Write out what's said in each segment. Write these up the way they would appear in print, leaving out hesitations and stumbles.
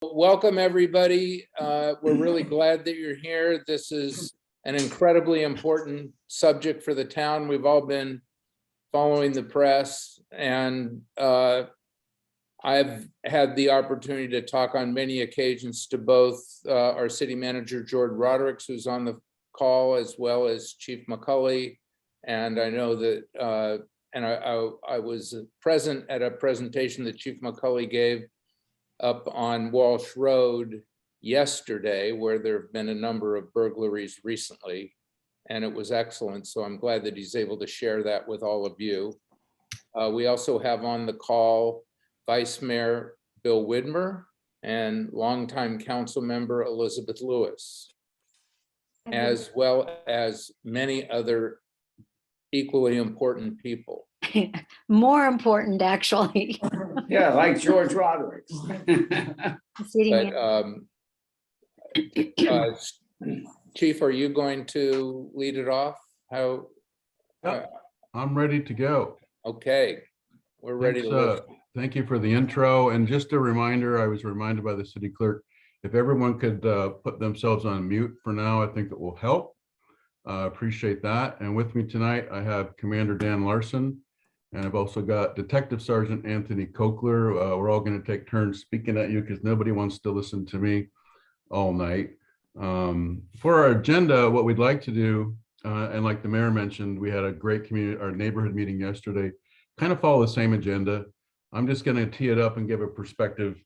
Welcome, everybody. We're really glad that you're here. This is an incredibly important subject for the town. We've all been following the press, and I've had the opportunity to talk on many occasions to both our city manager, George Roderick, who's on the call, as well as Chief McCulley. And I know that, I was present at a presentation that Chief McCulley gave up on Walsh Road yesterday, where there have been a number of burglaries recently, and it was excellent. So I'm glad that he's able to share that with all of you. We also have on the call Vice Mayor Bill Widmer and longtime council member Elizabeth Lewis, as well as many other equally important people. More important, actually. Yeah, like George Roderick. But, Chief, are you going to lead it off? How? I'm ready to go. Okay, we're ready to listen. Thank you for the intro. And just a reminder, I was reminded by the city clerk, if everyone could put themselves on mute for now, I think it will help. Appreciate that. And with me tonight, I have Commander Dan Larson, and I've also got Detective Sergeant Anthony Kokler. We're all going to take turns speaking at you because nobody wants to listen to me all night. For our agenda, what we'd like to do, and like the mayor mentioned, we had a great community, our neighborhood meeting yesterday, kind of follow the same agenda. I'm just going to tee it up and give a perspective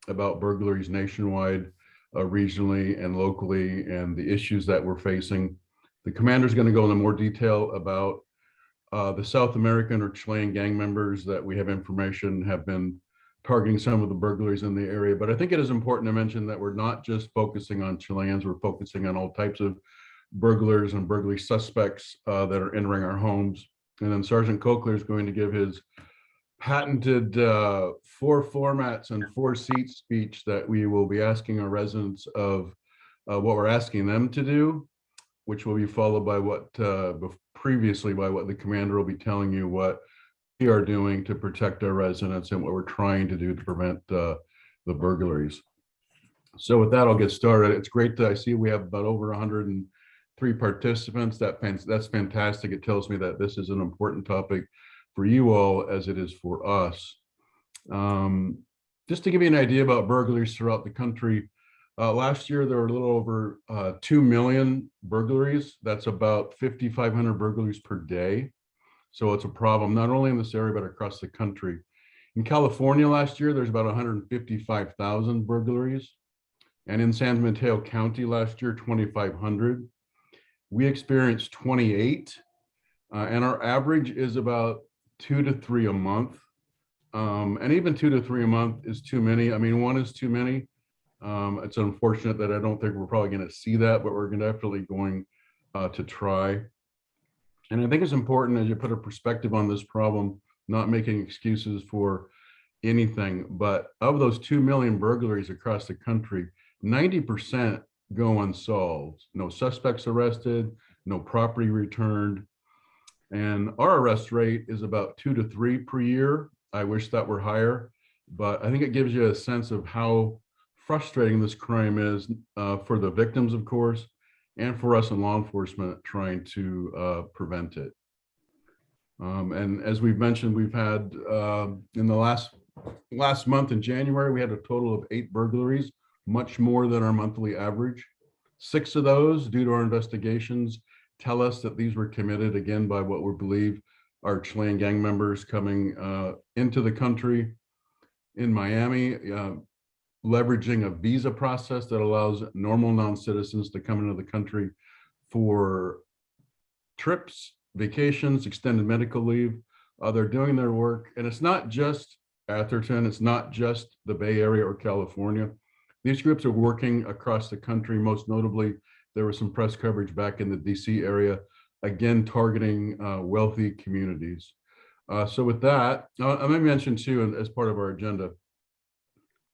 about burglaries nationwide, regionally and locally, and the issues that we're facing. The commander's going to go into more detail about the South American or Chilean gang members that we have information have been targeting some of the burglaries in the area. But I think it is important to mention that we're not just focusing on Chileans, we're focusing on all types of burglars and burglary suspects that are entering our homes. And then Sergeant Kokler is going to give his patented 4 formats and 4 seat speech that we will be asking our residents of what we're asking them to do, which will be followed by what previously by what the commander will be telling you what we are doing to protect our residents and what we're trying to do to prevent the burglaries. So with that, I'll get started. It's great that I see we have about over 103 participants. That's fantastic. It tells me that this is an important topic for you all as it is for us. Just to give you an idea about burglaries throughout the country, last year, there were a little over 2 million burglaries. That's about 5,500 burglaries per day. So it's a problem, not only in this area, but across the country. In California last year, there's about 155,000 burglaries. And in San Mateo County last year, 2,500. We experienced 28, and our average is about 2 to 3 a month. And even 2 to 3 a month is too many. I mean, 1 is too many. It's unfortunate that I don't think we're probably going to see that, but we're definitely going to try. And I think it's important as you put a perspective on this problem, not making excuses for anything, but of those 2 million burglaries across the country, 90% go unsolved. No suspects arrested, no property returned. And our arrest rate is about 2 to 3 per year. I wish that were higher, but I think it gives you a sense of how frustrating this crime is for the victims, of course, and for us in law enforcement trying to prevent it. And as we've mentioned, we've had in the last month in January, we had a total of 8 burglaries, much more than our monthly average. 6 of those, due to our investigations, tell us that these were committed again by what we believe are Chilean gang members coming into the country in Miami, leveraging a visa process that allows normal non-citizens to come into the country for trips, vacations, extended medical leave. They're doing their work. And it's not just Atherton, it's not just the Bay Area or California. These groups are working across the country. Most notably, there was some press coverage back in the DC area, again, targeting wealthy communities. So with that, I may mention too, as part of our agenda,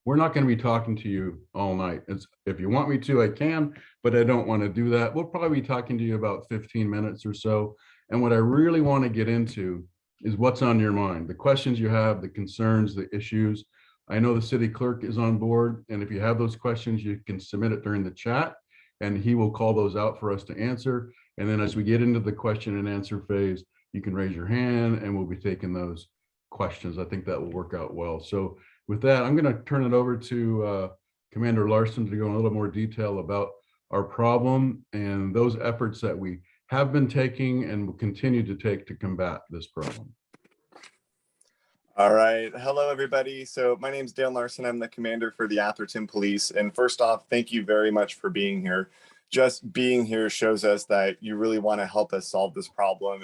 we're not going to be talking to you all night. If you want me to, I can, but I don't want to do that. We'll probably be talking to you about 15 minutes or so. And what I really want to get into is what's on your mind, the questions you have, the concerns, the issues. I know the city clerk is on board, and if you have those questions, you can submit it during the chat, and he will call those out for us to answer. And then as we get into the question and answer phase, you can raise your hand and we'll be taking those questions. I think that will work out well. So with that, I'm going to turn it over to Commander Larson to go in a little more detail about our problem and those efforts that we have been taking and will continue to take to combat this problem. All right. Hello, everybody. So my name is Dale Larson. I'm the commander for the Atherton Police. And first off, thank you very much for being here. Just being here shows us that you really want to help us solve this problem.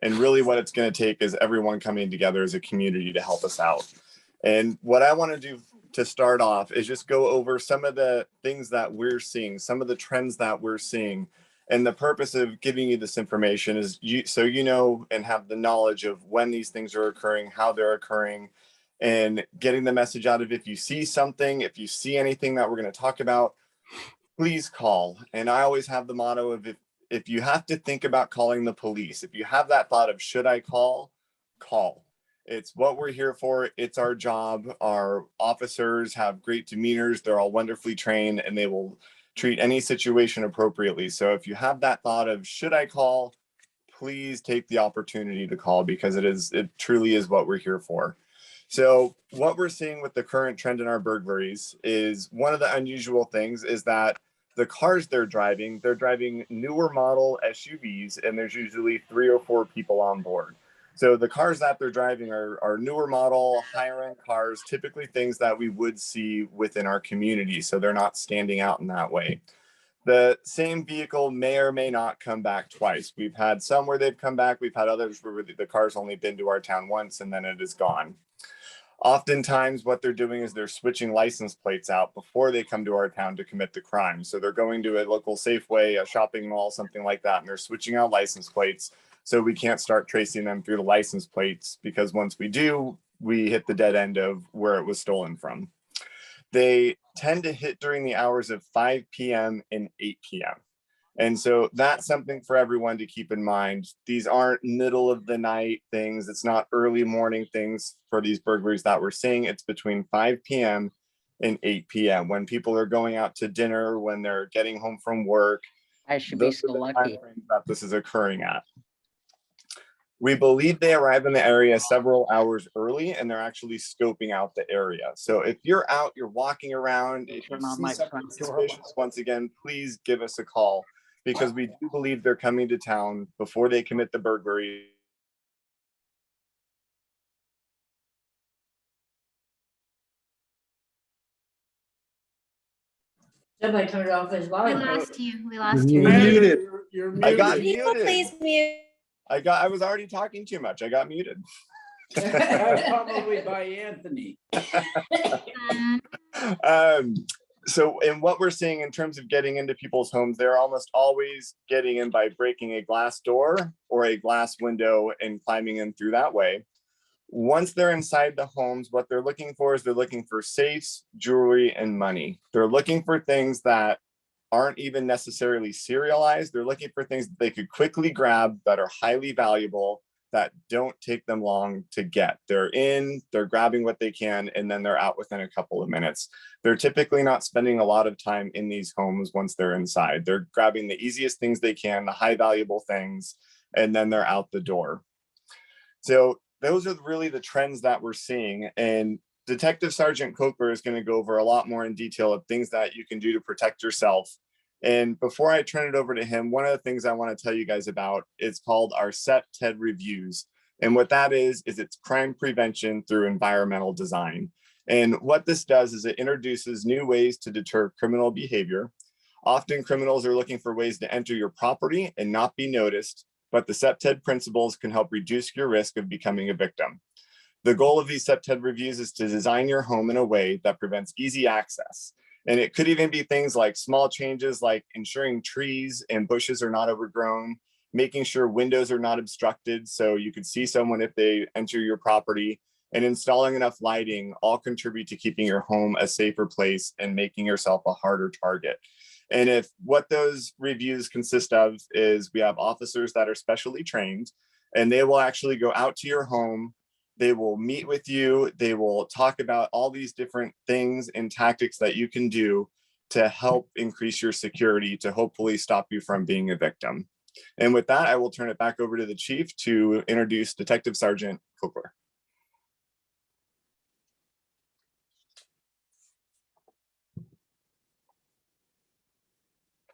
And really what it's going to take is everyone coming together as a community to help us out. And what I want to do to start off is just go over some of the things that we're seeing, some of the trends that we're seeing. And the purpose of giving you this information is so you know and have the knowledge of when these things are occurring, how they're occurring, and getting the message out of if you see something, if you see anything that we're going to talk about, please call. And I always have the motto of if you have to think about calling the police, if you have that thought of should I call, call. It's what we're here for. It's our job. Our officers have great demeanors. They're all wonderfully trained and they will treat any situation appropriately. So if you have that thought of should I call, please take the opportunity to call because it truly is what we're here for. So what we're seeing with the current trend in our burglaries is one of the unusual things is that the cars they're driving newer model SUVs and there's usually 3 or 4 people on board. So the cars that they're driving are newer model, higher end cars, typically things that we would see within our community. So they're not standing out in that way. The same vehicle may or may not come back twice. We've had some where they've come back. We've had others where the car's only been to our town once and then it is gone. Oftentimes what they're doing is they're switching license plates out before they come to our town to commit the crime. So they're going to a local Safeway, a shopping mall, something like that, and they're switching out license plates. So we can't start tracing them through the license plates because once we do, we hit the dead end of where it was stolen from. They tend to hit during the hours of 5 p.m. and 8 p.m. And so that's something for everyone to keep in mind. These aren't middle of the night things. It's not early morning things for these burglaries that we're seeing. It's between 5 p.m. and 8 p.m. when people are going out to dinner, when they're getting home from work. I should be so lucky. That this is occurring at. We believe they arrive in the area several hours early and they're actually scoping out the area. So if you're out, you're walking around, if you see something suspicious, once again, please give us a call because we do believe they're coming to town before they commit the burglary. Somebody turned off his We volume. lost you. We lost you. Muted. You're I got muted. People, muted. please mute. I was already talking too much. I got muted. Probably by Anthony. So in what we're seeing in terms of getting into people's homes, they're almost always getting in by breaking a glass door or a glass window and climbing in through that way. Once they're inside the homes, what they're looking for is they're looking for safes, jewelry, and money. They're looking for things that aren't even necessarily serialized. They're looking for things that they could quickly grab that are highly valuable, that don't take them long to get. They're grabbing what they can, and then they're out within a couple of minutes. They're typically not spending a lot of time in these homes once they're inside. They're grabbing the easiest things they can, the high valuable things, and then they're out the door. So those are really the trends that we're seeing. And Detective Sergeant Coker is going to go over a lot more in detail of things that you can do to protect yourself. And before I turn it over to him, one of the things I want to tell you guys about is called our SEPTED reviews. And what that is it's crime prevention through environmental design. And what this does is it introduces new ways to deter criminal behavior. Often criminals are looking for ways to enter your property and not be noticed, but the SEPTED principles can help reduce your risk of becoming a victim. The goal of these SEPTED reviews is to design your home in a way that prevents easy access. And it could even be things like small changes like ensuring trees and bushes are not overgrown, making sure windows are not obstructed so you could see someone if they enter your property, and installing enough lighting all contribute to keeping your home a safer place and making yourself a harder target. And if what those reviews consist of is we have officers that are specially trained and they will actually go out to your home, They will meet with you. They will talk about all these different things and tactics that you can do to help increase your security to hopefully stop you from being a victim. And with that, I will turn it back over to the chief to introduce Detective Sergeant Kokler.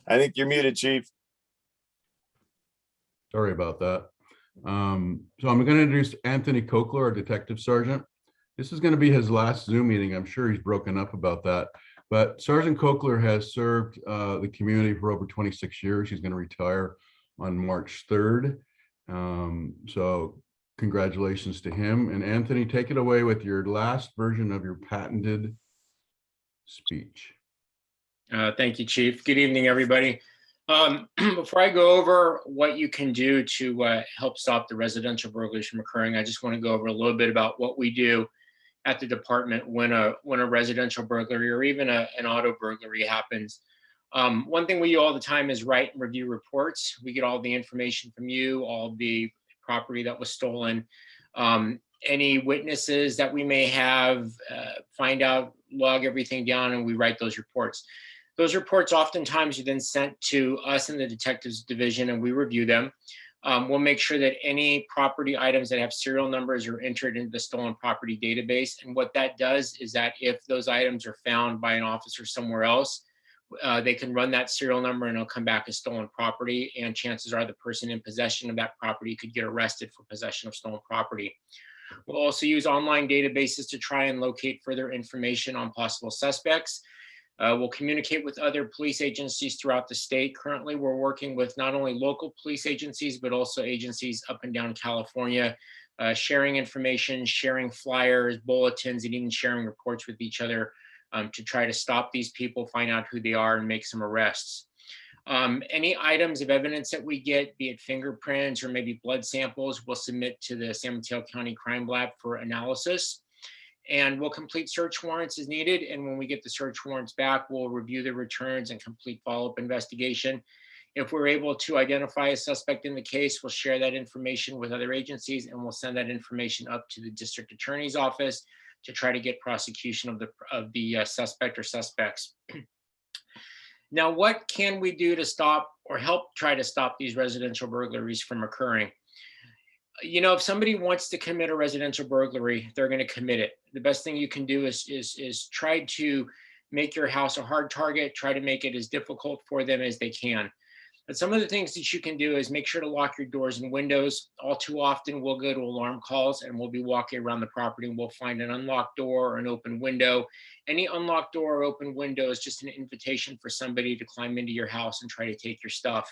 I think you're muted, Chief. Sorry about that. So I'm going to introduce Anthony Kokler, our Detective Sergeant. This is going to be his last Zoom meeting. I'm sure he's broken up about that. But Sergeant Kokler has served the community for over 26 years. He's going to retire on March 3rd. So congratulations to him. And Anthony, take it away with your last version of your patented speech. Thank you, Chief. Good evening, everybody. Before I go over what you can do to help stop the residential burglaries from occurring, I just want to go over a little bit about what we do at the department when a residential burglary or even an auto burglary happens. One thing we do all the time is write and review reports. We get all the information from you, all the property that was stolen, any witnesses that we may have, find out, log everything down, and we write those reports. Those reports oftentimes are then sent to us in the detectives division, and we review them. We'll make sure that any property items that have serial numbers are entered into the stolen property database. And what that does is that if those items are found by an officer somewhere else, they can run that serial number and it'll come back as stolen property. And chances are the person in possession of that property could get arrested for possession of stolen property. We'll also use online databases to try and locate further information on possible suspects. We'll communicate with other police agencies throughout the state. Currently, we're working with not only local police agencies, but also agencies up and down California, sharing information, sharing flyers, bulletins, and even sharing reports with each other to try to stop these people, find out who they are, and make some arrests. Any items of evidence that we get, be it fingerprints or maybe blood samples, we'll submit to the San Mateo County Crime Lab for analysis. And we'll complete search warrants as needed. And when we get the search warrants back, we'll review the returns and complete follow-up investigation. If we're able to identify a suspect in the case, we'll share that information with other agencies, and we'll send that information up to the district attorney's office to try to get prosecution of the suspect or suspects. Now, what can we do to stop or help try to stop these residential burglaries from occurring? You know, if somebody wants to commit a residential burglary, they're going to commit it. The best thing you can do is try to make your house a hard target, try to make it as difficult for them as they can. But some of the things that you can do is make sure to lock your doors and windows. All too often, we'll go to alarm calls and we'll be walking around the property and we'll find an unlocked door or an open window. Any unlocked door or open window is just an invitation for somebody to climb into your house and try to take your stuff.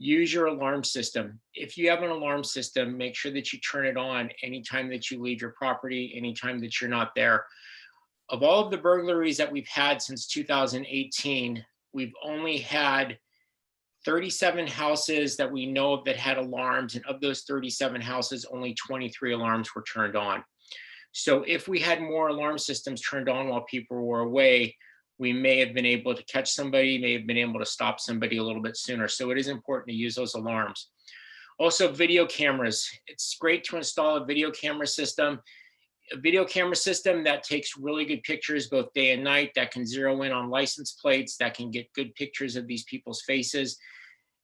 Use your alarm system. If you have an alarm system, make sure that you turn it on anytime that you leave your property, anytime that you're not there. Of all of the burglaries that we've had since 2018, we've only had 37 houses that we know of that had alarms, and of those 37 houses, only 23 alarms were turned on. So if we had more alarm systems turned on while people were away, we may have been able to catch somebody, may have been able to stop somebody a little bit sooner. So it is important to use those alarms. Also, video cameras. It's great to install a video camera system. A video camera system that takes really good pictures both day and night, that can zero in on license plates, that can get good pictures of these people's faces.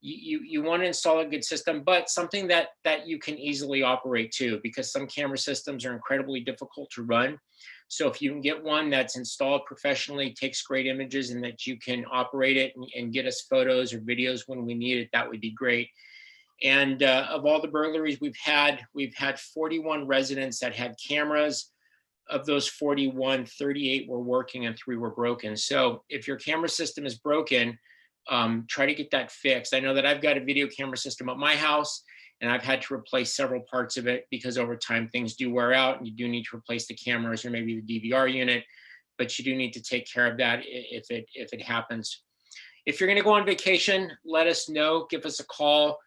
You want to install a good system, but something that you can easily operate too, because some camera systems are incredibly difficult to run. So if you can get one that's installed professionally, takes great images, and that you can operate it and get us photos or videos when we need it, that would be great. And of all the burglaries we've had 41 residents that had cameras. Of those 41, 38 were working and 3 were broken. So if your camera system is broken, try to get that fixed. I know that I've got a video camera system at my house, and I've had to replace several parts of it because over time things do wear out and you do need to replace the cameras or maybe the DVR unit, but you do need to take care of that if it happens. If you're going to go on vacation, let us know, give us a call,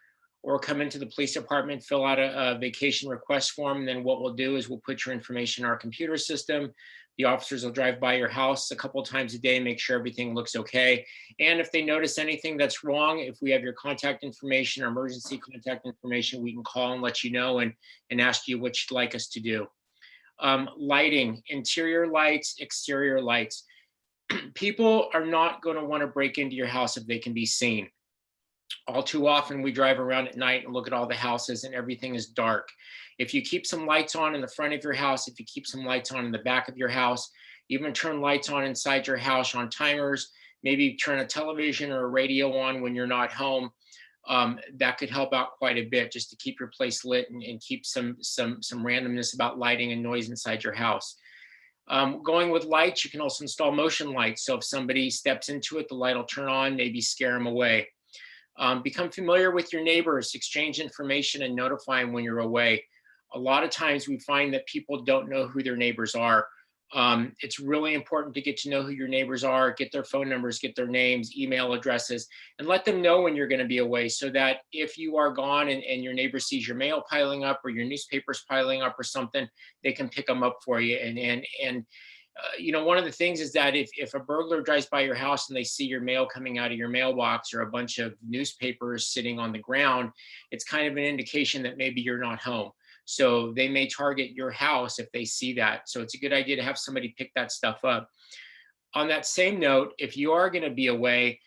or come into the police department, fill out a vacation request form. And then what we'll do is we'll put your information in our computer system. The officers will drive by your house a couple times a day, make sure everything looks okay. And if they notice anything that's wrong, if we have your contact information or emergency contact information, we can call and let you know and ask you what you'd like us to do. Lighting, interior lights, exterior lights. People are not going to want to break into your house if they can be seen. All too often we drive around at night and look at all the houses and everything is dark. If you keep some lights on in the front of your house, if you keep some lights on in the back of your house, even turn lights on inside your house on timers, maybe turn a television or a radio on when you're not home, that could help out quite a bit just to keep your place lit and keep some randomness about lighting and noise inside your house. Going with lights, you can also install motion lights. So if somebody steps into it, the light will turn on, maybe scare them away. Become familiar with your neighbors, exchange information and notify them when you're away. A lot of times we find that people don't know who their neighbors are. It's really important to get to know who your neighbors are, get their phone numbers, get their names, email addresses, and let them know when you're going to be away so that if you are gone and your neighbor sees your mail piling up or your newspapers piling up or something, they can pick them up for you. You know, one of the things is that if a burglar drives by your house and they see your mail coming out of your mailbox or a bunch of newspapers sitting on the ground, it's kind of an indication that maybe you're not home. So they may target your house if they see that. So it's a good idea to have somebody pick that stuff up. On that same note, if you are going to be away,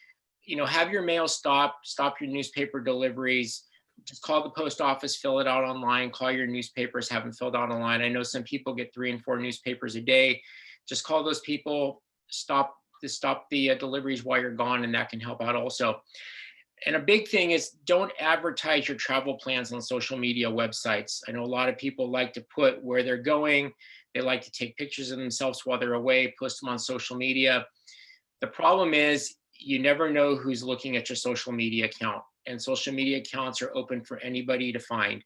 you know, have your mail stop your newspaper deliveries. Just call the post office, fill it out online, call your newspapers, have them filled out online. I know some people get 3 and 4 newspapers a day. Just call those people, stop the deliveries while you're gone, and that can help out also. And a big thing is don't advertise your travel plans on social media websites. I know a lot of people like to put where they're going. They like to take pictures of themselves while they're away, post them on social media. The problem is you never know who's looking at your social media account, and social media accounts are open for anybody to find.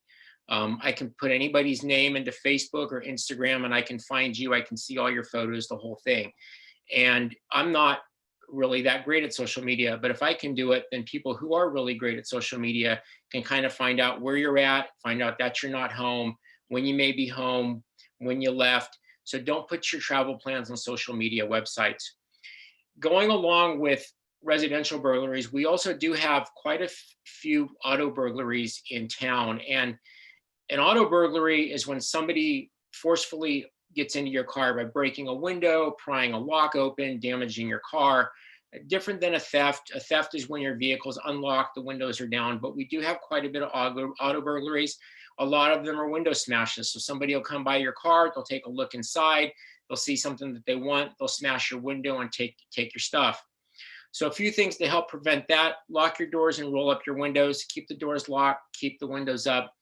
I can put anybody's name into Facebook or Instagram and I can find you. I can see all your photos, the whole thing. And I'm not really that great at social media, but if I can do it, then people who are really great at social media can kind of find out where you're at, find out that you're not home, when you may be home, when you left. So don't put your travel plans on social media websites. Going along with residential burglaries, we also do have quite a few auto burglaries in town. And an auto burglary is when somebody forcefully gets into your car by breaking a window, prying a lock open, damaging your car. Different than a theft. A theft is when your vehicle's unlocked, the windows are down, but we do have quite a bit of auto burglaries. A lot of them are window smashes. So somebody will come by your car, they'll take a look inside, they'll see something that they want, they'll smash your window and take your stuff. So a few things to help prevent that: lock your doors and roll up your windows, keep the doors locked, keep the windows up,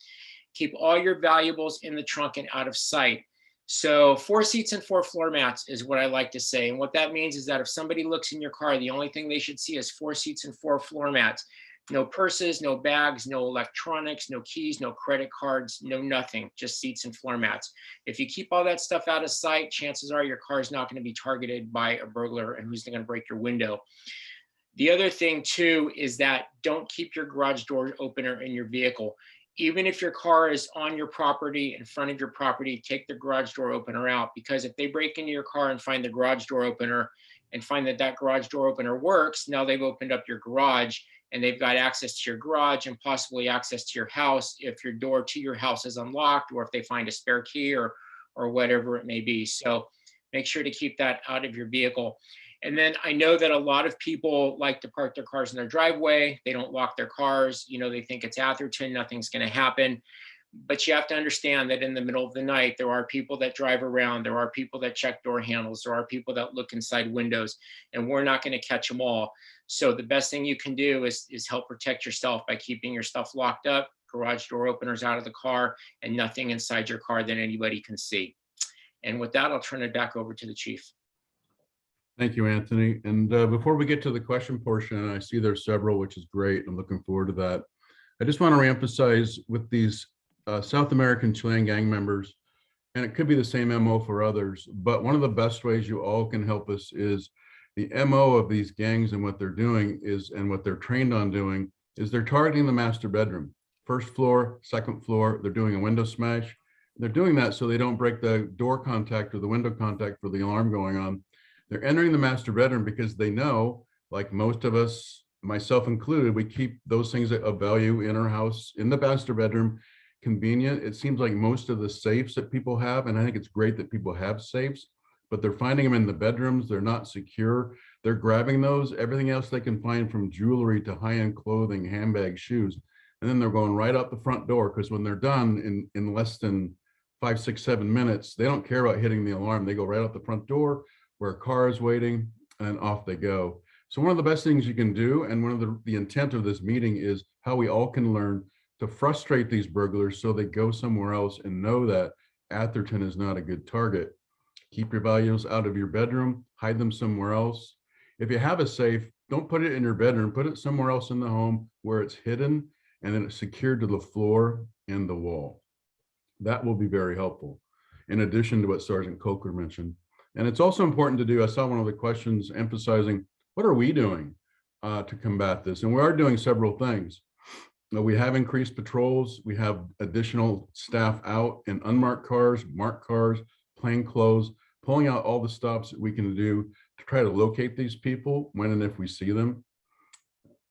keep all your valuables in the trunk and out of sight. So 4 seats and 4 floor mats is what I like to say. And what that means is that if somebody looks in your car, the only thing they should see is 4 seats and 4 floor mats. No purses, no bags, no electronics, no keys, no credit cards, no nothing, just seats and floor mats. If you keep all that stuff out of sight, chances are your car is not going to be targeted by a burglar and who's going to break your window. The other thing too is that don't keep your garage door opener in your vehicle. Even if your car is on your property, in front of your property, take the garage door opener out, because if they break into your car and find the garage door opener and find that that garage door opener works, now they've opened up your garage and they've got access to your garage and possibly access to your house if your door to your house is unlocked, or if they find a spare key or whatever it may be. So make sure to keep that out of your vehicle. And then I know that a lot of people like to park their cars in their driveway. They don't lock their cars. You know, they think it's Atherton, nothing's going to happen. But you have to understand that in the middle of the night, there are people that drive around. There are people that check door handles. There are people that look inside windows, and we're not going to catch them all. So the best thing you can do is help protect yourself by keeping your stuff locked up, garage door openers out of the car, and nothing inside your car that anybody can see. And with that, I'll turn it back over to the chief. Thank you, Anthony. And before we get to the question portion, I see there's several, which is great. I'm looking forward to that. I just want to reemphasize with these South American Chilean gang members, and it could be the same MO for others, but one of the best ways you all can help us is the MO of these gangs, and what they're doing is, and what they're trained on doing, is they're targeting the master bedroom. First floor, second floor, they're doing a window smash. They're doing that so they don't break the door contact or the window contact for the alarm going on. They're entering the master bedroom because they know, like most of us, myself included, we keep those things of value in our house, in the master bedroom, convenient. It seems like most of the safes that people have, and I think it's great that people have safes, but they're finding them in the bedrooms. They're not secure. They're grabbing those, everything else they can find, from jewelry to high-end clothing, handbags, shoes. And then they're going right out the front door, because when they're done in less than 5, 6, 7 minutes, they don't care about hitting the alarm. They go right out the front door where a car is waiting, and off they go. So one of the best things you can do, and one of the intent of this meeting, is how we all can learn to frustrate these burglars so they go somewhere else and know that Atherton is not a good target. Keep your valuables out of your bedroom, hide them somewhere else. If you have a safe, don't put it in your bedroom, put it somewhere else in the home where it's hidden and then it's secured to the floor and the wall. That will be very helpful, in addition to what Sergeant Coker mentioned. And it's also important to do, I saw one of the questions emphasizing, what are we doing to combat this? And we are doing several things. We have increased patrols. We have additional staff out in unmarked cars, marked cars, plain clothes, pulling out all the stops that we can do to try to locate these people when and if we see them.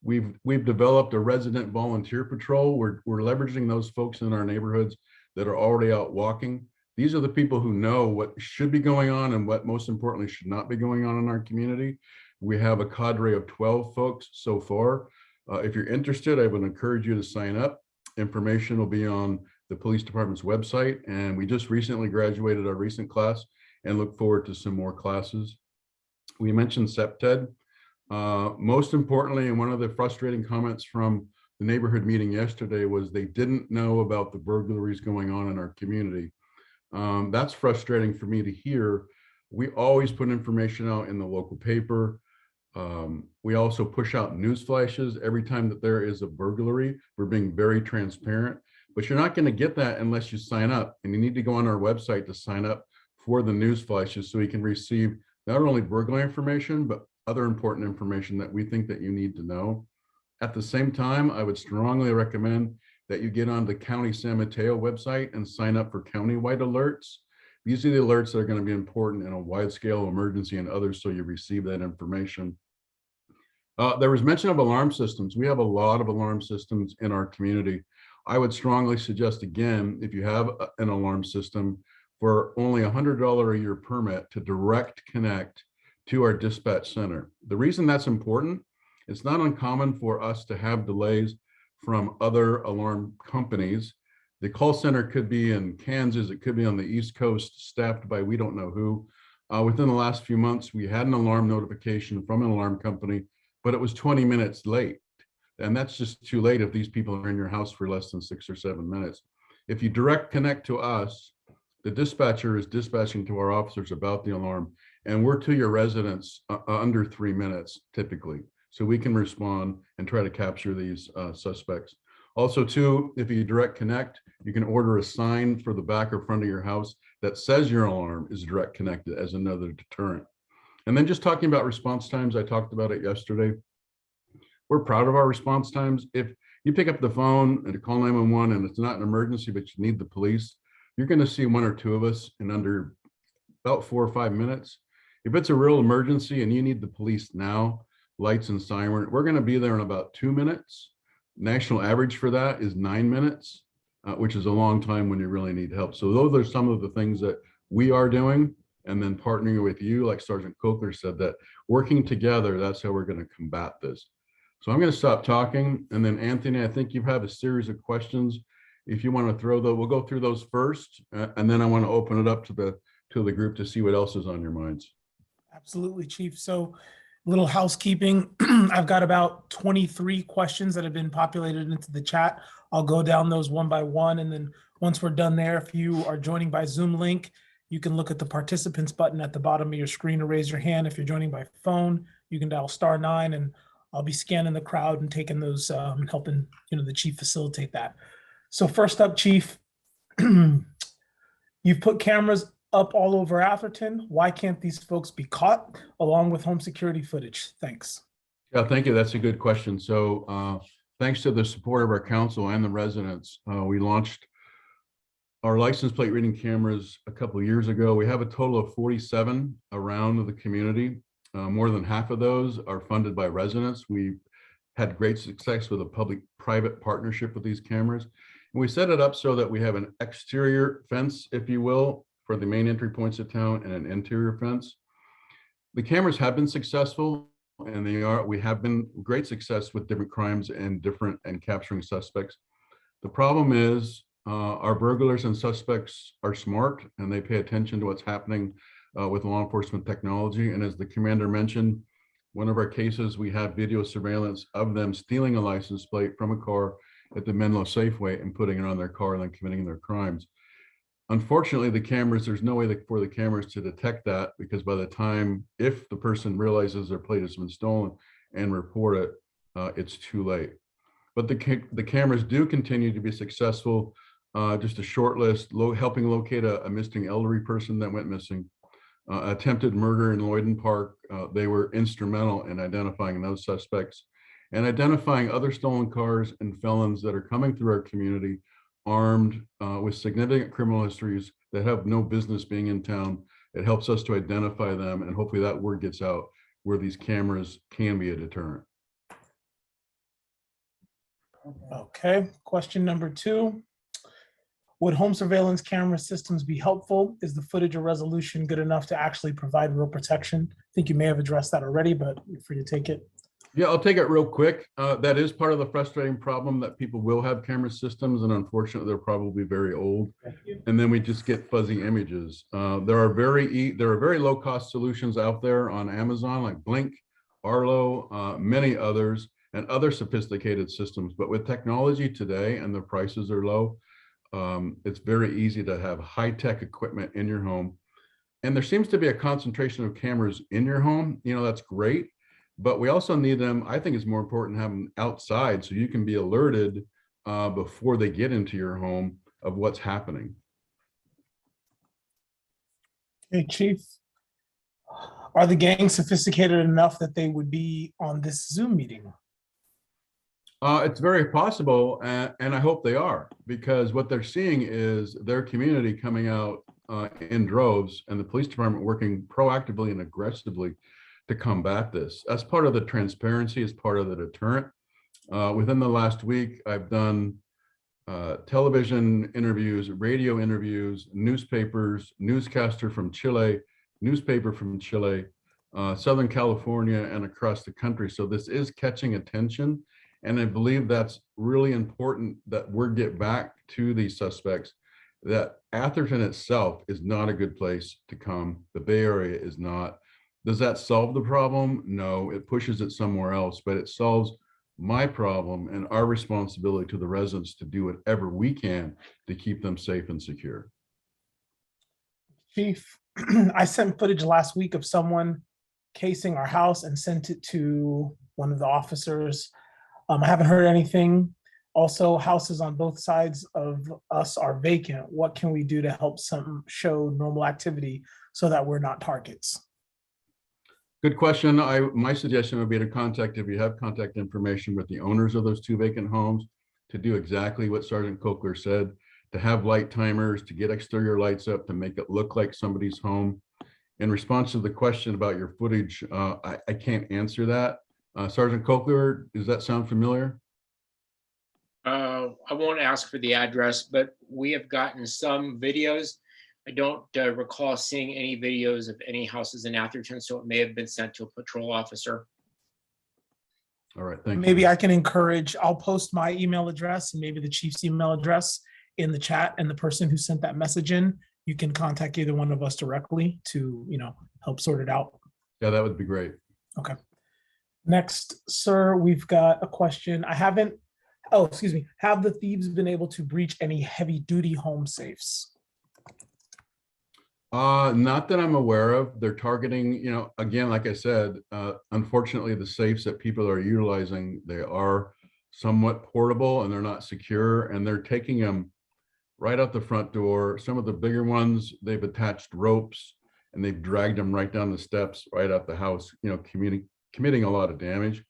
We've developed a resident volunteer patrol. We're leveraging those folks in our neighborhoods that are already out walking. These are the people who know what should be going on and what, most importantly, should not be going on in our community. We have a cadre of 12 folks so far. If you're interested, I would encourage you to sign up. Information will be on the police department's website. And we just recently graduated our recent class and look forward to some more classes. We mentioned SEPTED. Most importantly, and one of the frustrating comments from the neighborhood meeting yesterday was they didn't know about the burglaries going on in our community. That's frustrating for me to hear. We always put information out in the local paper. We also push out news flashes every time that there is a burglary. We're being very transparent, but you're not going to get that unless you sign up, and you need to go on our website to sign up for the news flashes so you can receive not only burglary information, but other important information that we think that you need to know. At the same time, I would strongly recommend that you get on the County San Mateo website and sign up for county-wide alerts. These are the alerts that are going to be important in a wide scale emergency and others, so you receive that information. There was mention of alarm systems. We have a lot of alarm systems in our community. I would strongly suggest, again, if you have an alarm system, for only $100 a year permit, to direct connect to our dispatch center. The reason that's important, it's not uncommon for us to have delays from other alarm companies. The call center could be in Kansas, it could be on the East Coast, staffed by we don't know who. Within the last few months, we had an alarm notification from an alarm company, but it was 20 minutes late. And that's just too late if these people are in your house for less than 6 or 7 minutes. If you direct connect to us, the dispatcher is dispatching to our officers about the alarm, and we're to your residence under 3 minutes typically. So we can respond and try to capture these suspects. Also too, if you direct connect, you can order a sign for the back or front of your house that says your alarm is direct connected as another deterrent. And then just talking about response times, I talked about it yesterday. We're proud of our response times. If you pick up the phone and call 911 and it's not an emergency, but you need the police, you're going to see 1 or 2 of us in under about 4 or 5 minutes. If it's a real emergency and you need the police now, lights and siren, we're going to be there in about 2 minutes. National average for that is 9 minutes, which is a long time when you really need help. So those are some of the things that we are doing, and then partnering with you, like Sergeant Coker said, that working together, that's how we're going to combat this. So I'm going to stop talking, and then Anthony, I think you have a series of questions. If you want to throw those, we'll go through those first, and then I want to open it up to the group to see what else is on your minds. Absolutely, Chief. So little housekeeping. I've got about 23 questions that have been populated into the chat. I'll go down those one by one. And then once we're done there, if you are joining by Zoom link, you can look at the participants button at the bottom of your screen to raise your hand. If you're joining by phone, you can dial *9, and I'll be scanning the crowd and taking those, helping the chief facilitate that. So first up, Chief, you've put cameras up all over Atherton. Why can't these folks be caught, along with home security footage? Thanks. Yeah, thank you. That's a good question. So thanks to the support of our council and the residents, we launched our license plate reading cameras a couple of years ago. We have a total of 47 around the community. More than half of those are funded by residents. We had great success with a public-private partnership with these cameras. And we set it up so that we have an exterior fence, if you will, for the main entry points of town and an interior fence. The cameras have been successful, and we have been great success with different crimes and capturing suspects. The problem is our burglars and suspects are smart, and they pay attention to what's happening with law enforcement technology. And as the commander mentioned, one of our cases, we have video surveillance of them stealing a license plate from a car at the Menlo Safeway and putting it on their car and then committing their crimes. Unfortunately, the cameras, there's no way for the cameras to detect that, because by the time, if the person realizes their plate has been stolen and report it, it's too late. But the cameras do continue to be successful. Just a short list, helping locate a missing elderly person that went missing. Attempted murder in Lloyden Park. They were instrumental in identifying those suspects and identifying other stolen cars and felons that are coming through our community armed with significant criminal histories that have no business being in town. It helps us to identify them, and hopefully that word gets out where these cameras can be a deterrent. Okay, question number 2. Would home surveillance camera systems be helpful? Is the footage or resolution good enough to actually provide real protection? I think you may have addressed that already, but you're free to take it. Yeah, I'll take it real quick. That is part of the frustrating problem, that people will have camera systems, and unfortunately, they're probably very old. And then we just get fuzzy images. There are very low cost solutions out there on Amazon, like Blink, Arlo, many others, and other sophisticated systems. But with technology today, and the prices are low, it's very easy to have high-tech equipment in your home. And there seems to be a concentration of cameras in your home. You know, that's great. But we also need them, I think it's more important to have them outside so you can be alerted before they get into your home of what's happening. Hey, Chief. Are the gangs sophisticated enough that they would be on this Zoom meeting? It's very possible, and I hope they are, because what they're seeing is their community coming out in droves, and the police department working proactively and aggressively to combat this. As part of the transparency, as part of the deterrent. Within the last week, I've done television interviews, radio interviews, newspapers, newscaster from Chile, newspaper from Chile, Southern California, and across the country. So this is catching attention. And I believe that's really important that word get back to these suspects, that Atherton itself is not a good place to come. The Bay Area is not. Does that solve the problem? No, it pushes it somewhere else, but it solves my problem and our responsibility to the residents to do whatever we can to keep them safe and secure. Chief, I sent footage last week of someone casing our house and sent it to one of the officers. I haven't heard anything. Also, houses on both sides of us are vacant. What can we do to help show normal activity so that we're not targets? Good question. My suggestion would be to contact, if you have contact information with the owners of those 2 vacant homes, to do exactly what Sergeant Cochler said, to have light timers, to get exterior lights up, to make it look like somebody's home. In response to the question about your footage, I can't answer that. Sergeant Cochler, does that sound familiar? I won't ask for the address, but we have gotten some videos. I don't recall seeing any videos of any houses in Atherton, so it may have been sent to a patrol officer. All right, thank you. Maybe I can encourage, I'll post my email address and maybe the chief's email address in the chat, and the person who sent that message in, you can contact either one of us directly to, help sort it out. Yeah, that would be great. Okay. Next, sir, we've got a question. Have the thieves been able to breach any heavy duty home safes? Not that I'm aware of. They're targeting, again, like I said, unfortunately, the safes that people are utilizing, they are somewhat portable and they're not secure, and they're taking them right out the front door. Some of the bigger ones, they've attached ropes and they've dragged them right down the steps, right out the house, committing a lot of damage.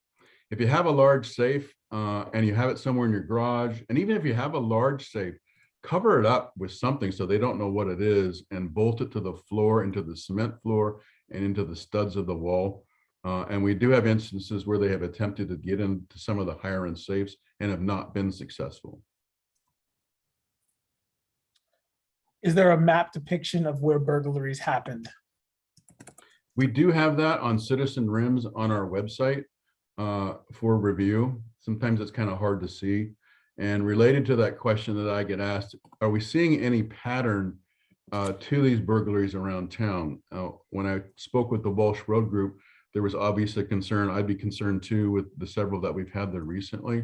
If you have a large safe and you have it somewhere in your garage, and even if you have a large safe, cover it up with something so they don't know what it is, and bolt it to the floor, into the cement floor, and into the studs of the wall. And we do have instances where they have attempted to get into some of the higher end safes and have not been successful. Is there a map depiction of where burglaries happened? We do have that on Citizen Rims on our website for review. Sometimes it's kind of hard to see. And related to that question that I get asked, are we seeing any pattern to these burglaries around town? When I spoke with the Walsh Road Group, there was obviously a concern. I'd be concerned too with the several that we've had there recently.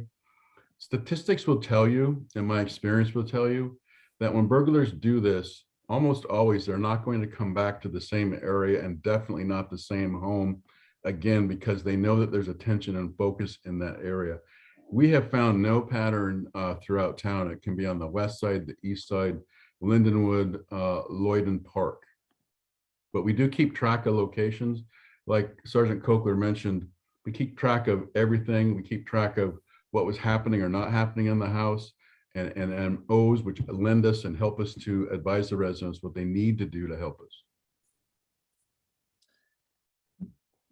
Statistics will tell you, and my experience will tell you, that when burglars do this, almost always they're not going to come back to the same area, and definitely not the same home again, because they know that there's attention and focus in that area. We have found no pattern throughout town. It can be on the west side, the east side, Lindenwood, Lloyden Park. But we do keep track of locations. Like Sergeant Cochler mentioned, we keep track of everything. We keep track of what was happening or not happening in the house, and O's, which lend us and help us to advise the residents what they need to do to help us.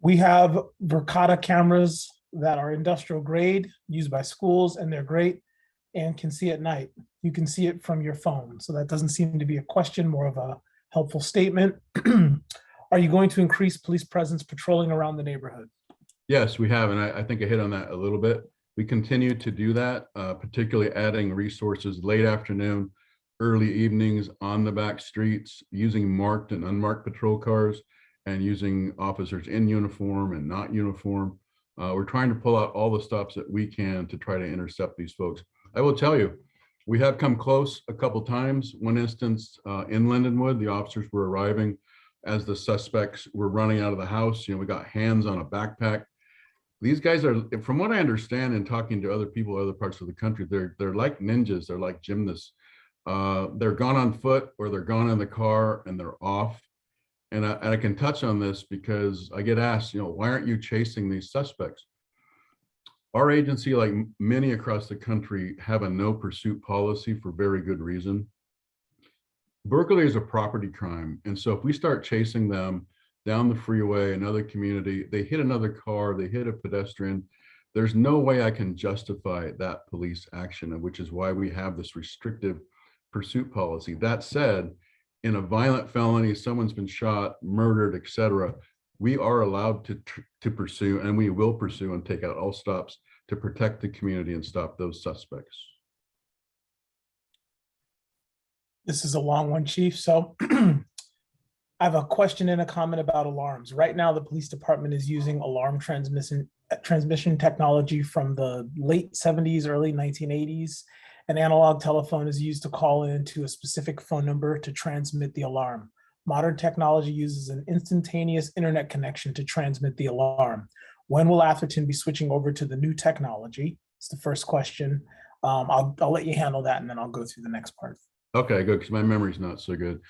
We have Verkada cameras that are industrial grade, used by schools, and they're great and can see at night. You can see it from your phone. So that doesn't seem to be a question, more of a helpful statement. Are you going to increase police presence patrolling around the neighborhood? Yes, we have, and I think I hit on that a little bit. We continue to do that, particularly adding resources late afternoon, early evenings on the back streets, using marked and unmarked patrol cars, and using officers in uniform and not uniform. We're trying to pull out all the stops that we can to try to intercept these folks. I will tell you, we have come close a couple times. One instance in Lindenwood, the officers were arriving as the suspects were running out of the house. We got hands on a backpack. These guys are, from what I understand and talking to other people, other parts of the country, they're like ninjas. They're like gymnasts. They're gone on foot, or they're gone in the car and they're off. And I can touch on this because I get asked, why aren't you chasing these suspects? Our agency, like many across the country, have a no pursuit policy for very good reason. Burglary is a property crime. And so if we start chasing them down the freeway, another community, they hit another car, they hit a pedestrian, there's no way I can justify that police action, which is why we have this restrictive pursuit policy. That said, in a violent felony, someone's been shot, murdered, etc., we are allowed to pursue, and we will pursue and take out all stops to protect the community and stop those suspects. This is a long one, Chief. So I have a question and a comment about alarms. Right now, the police department is using alarm transmission technology from the late 70s, early 1980s. An analog telephone is used to call into a specific phone number to transmit the alarm. Modern technology uses an instantaneous internet connection to transmit the alarm. When will Atherton be switching over to the new technology? It's the first question. I'll let you handle that, and then I'll go through the next part. Okay, good, because my memory's not so good.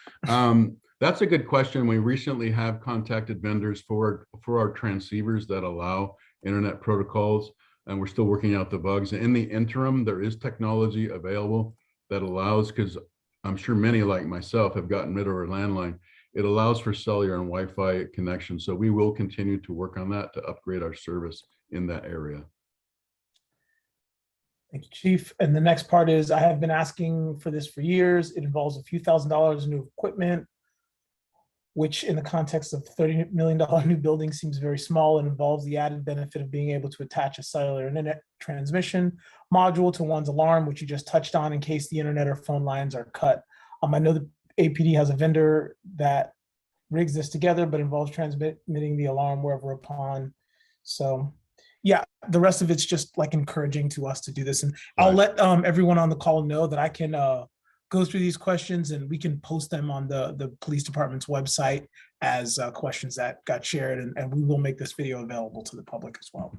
That's a good question. We recently have contacted vendors for our transceivers that allow internet protocols, and we're still working out the bugs. In the interim, there is technology available that allows, because I'm sure many like myself have gotten rid of our landline, it allows for cellular and Wi-Fi connection. So we will continue to work on that to upgrade our service in that area. Thank you, Chief. And the next part is, I have been asking for this for years. It involves a few $1,000s in new equipment, which in the context of $30 million new building seems very small, and involves the added benefit of being able to attach a cellular internet transmission module to one's alarm, which you just touched on, in case the internet or phone lines are cut. I know the APD has a vendor that rigs this together, but involves transmitting the alarm wherever upon. So yeah, the rest of it's just like encouraging to us to do this. And I'll let everyone on the call know that I can go through these questions, and we can post them on the police department's website as questions that got shared, and we will make this video available to the public as well.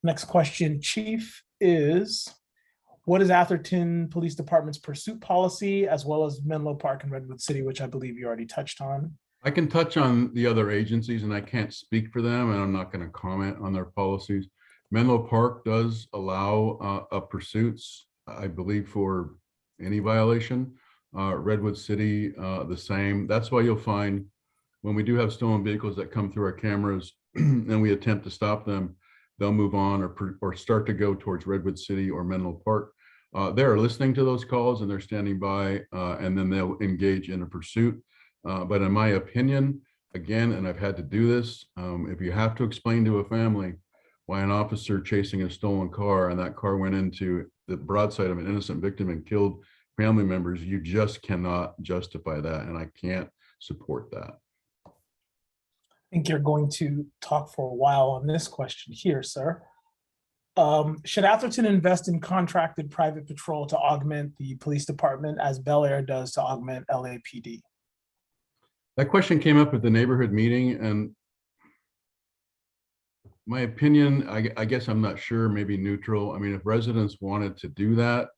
Next question, Chief, is what is Atherton Police Department's pursuit policy, as well as Menlo Park and Redwood City, which I believe you already touched on? I can touch on the other agencies, and I can't speak for them, and I'm not going to comment on their policies. Menlo Park does allow pursuits, I believe, for any violation. Redwood City, the same. That's why you'll find when we do have stolen vehicles that come through our cameras and we attempt to stop them, they'll move on or start to go towards Redwood City or Menlo Park. They're listening to those calls and they're standing by, and then they'll engage in a pursuit. But in my opinion, again, and I've had to do this, if you have to explain to a family why an officer chasing a stolen car and that car went into the broadside of an innocent victim and killed family members, you just cannot justify that. And I can't support that. I think you're going to talk for a while on this question here, sir. Should Atherton invest in contracted private patrol to augment the police department as Bel Air does to augment LAPD? That question came up at the neighborhood meeting, and my opinion, I guess I'm not sure, maybe neutral. I mean, if residents wanted to do that,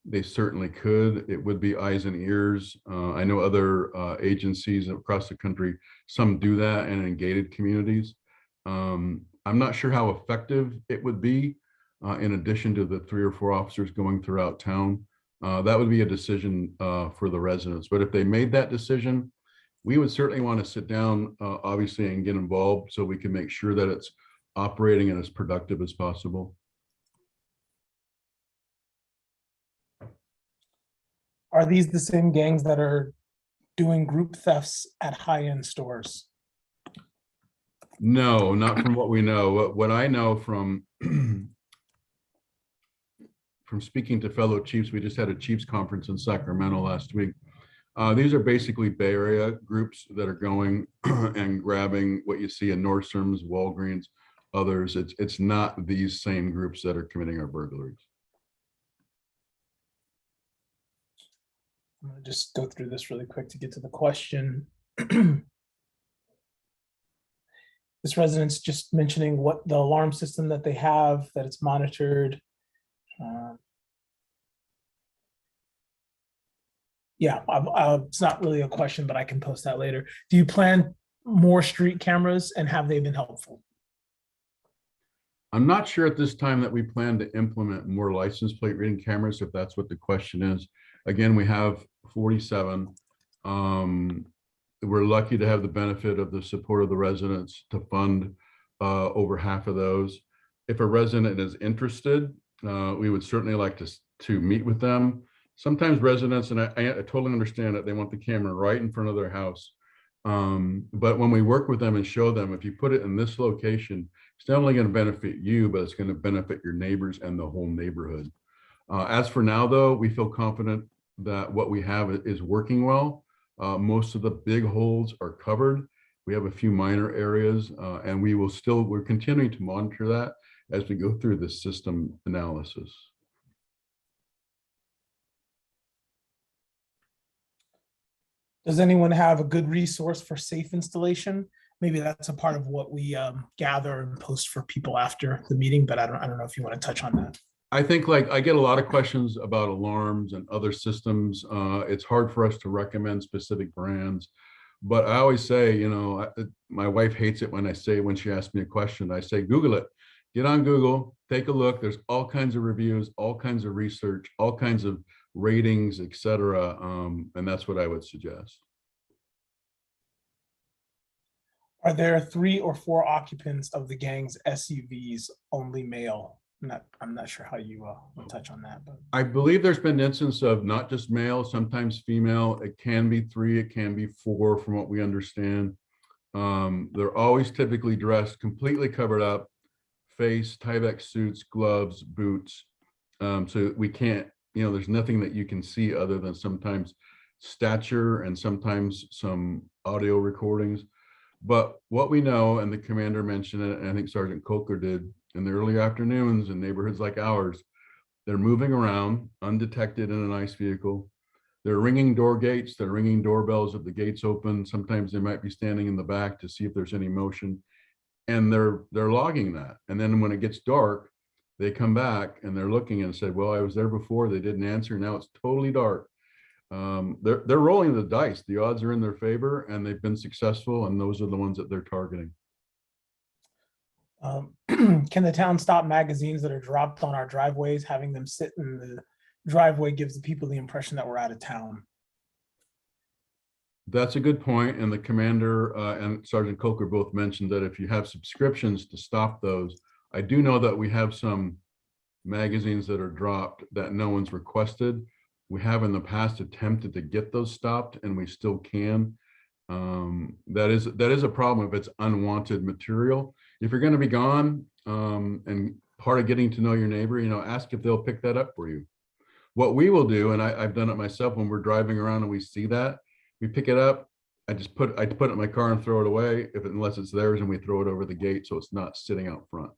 they certainly could. It would be eyes and ears. I know other agencies across the country, some do that and in gated communities. I'm not sure how effective it would be in addition to the 3 or 4 officers going throughout town. That would be a decision for the residents. But if they made that decision, we would certainly want to sit down, obviously, and get involved so we can make sure that it's operating and as productive as possible. Are these the same gangs that are doing group thefts at high-end stores? No, not from what we know. What I know from from speaking to fellow chiefs, we just had a chiefs conference in Sacramento last week. These are basically Bay Area groups that are going and grabbing what you see in Nordstrom's, Walgreens, others. It's not these same groups that are committing our burglaries. I'm gonna just go through this really quick to get to the question. This resident's just mentioning what the alarm system that they have, that it's monitored. Yeah, it's not really a question, but I can post that later. Do you plan more street cameras and have they been helpful? I'm not sure at this time that we plan to implement more license plate reading cameras, if that's what the question is. Again, we have 47. We're lucky to have the benefit of the support of the residents to fund over half of those. If a resident is interested, we would certainly like to meet with them. Sometimes residents, and I totally understand that they want the camera right in front of their house. But when we work with them and show them, if you put it in this location, it's not only going to benefit you, but it's going to benefit your neighbors and the whole neighborhood. As for now, though, we feel confident that what we have is working well. Most of the big holes are covered. We have a few minor areas, and we're continuing to monitor that as we go through the system analysis. Does anyone have a good resource for safe installation? Maybe that's a part of what we gather and post for people after the meeting, but I don't know if you want to touch on that. I think, like, I get a lot of questions about alarms and other systems. It's hard for us to recommend specific brands, but I always say, you know, my wife hates it when she asks me a question, I say, Google it. Get on Google, take a look. There's all kinds of reviews, all kinds of research, all kinds of ratings, etc. And that's what I would suggest. Are there 3 or 4 occupants of the gang's SUVs only male? I'm not sure how you will touch on that, but I believe there's been an instance of not just male, sometimes female. It can be 3, it can be 4 from what we understand. They're always typically dressed completely covered up, face, Tyvek suits, gloves, boots. So we can't, you know, there's nothing that you can see other than sometimes stature and sometimes some audio recordings. But what we know, and the commander mentioned it, and I think Sergeant Coker did, in the early afternoons in neighborhoods like ours, they're moving around undetected in a nice vehicle. They're ringing door gates, they're ringing doorbells if the gates open. Sometimes they might be standing in the back to see if there's any motion. And they're logging that. And then when it gets dark, they come back and they're looking and say, well, I was there before, they didn't answer, now it's totally dark. They're rolling the dice. The odds are in their favor and they've been successful, and those are the ones that they're targeting. Can the town stop magazines that are dropped on our driveways, having them sit in driveway gives the people the impression that we're out of town. That's a good point, and the commander and Sergeant Coker both mentioned that if you have subscriptions to stop those, I do know that we have some magazines that are dropped that no one's requested. We have in the past attempted to get those stopped, and we still can. That is a problem if it's unwanted material. If you're going to be gone, and part of getting to know your neighbor, ask if they'll pick that up for you. What we will do, and I've done it myself when we're driving around and we see that, we pick it up. I put it in my car and throw it away unless it's theirs, and we throw it over the gate so it's not sitting out front.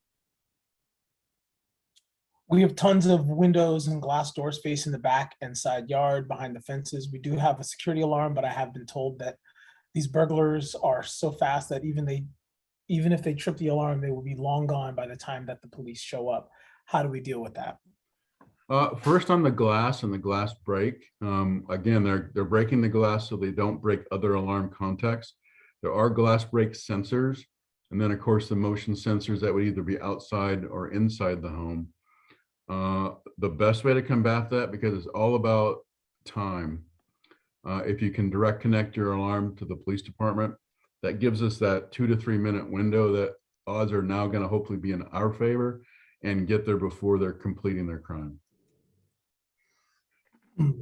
We have tons of windows and glass doors facing the back and side yard behind the fences. We do have a security alarm, but I have been told that these burglars are so fast that even if they trip the alarm, they will be long gone by the time that the police show up. How do we deal with that? First on the glass and the glass break. Again, they're breaking the glass so they don't break other alarm contacts. There are glass break sensors, and then of course the motion sensors that would either be outside or inside the home. The best way to combat that, because it's all about time. If you can direct connect your alarm to the police department, that gives us that 2 to 3 minute window that odds are now going to hopefully be in our favor and get there before they're completing their crime.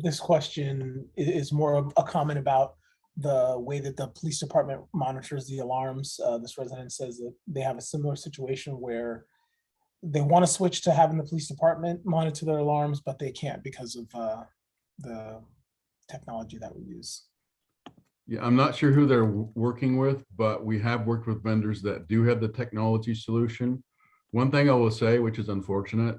This question is more of a comment about the way that the police department monitors the alarms. This resident says that they have a similar situation where they want to switch to having the police department monitor their alarms, but they can't because of the technology that we use. Yeah, I'm not sure who they're working with, but we have worked with vendors that do have the technology solution. One thing I will say, which is unfortunate,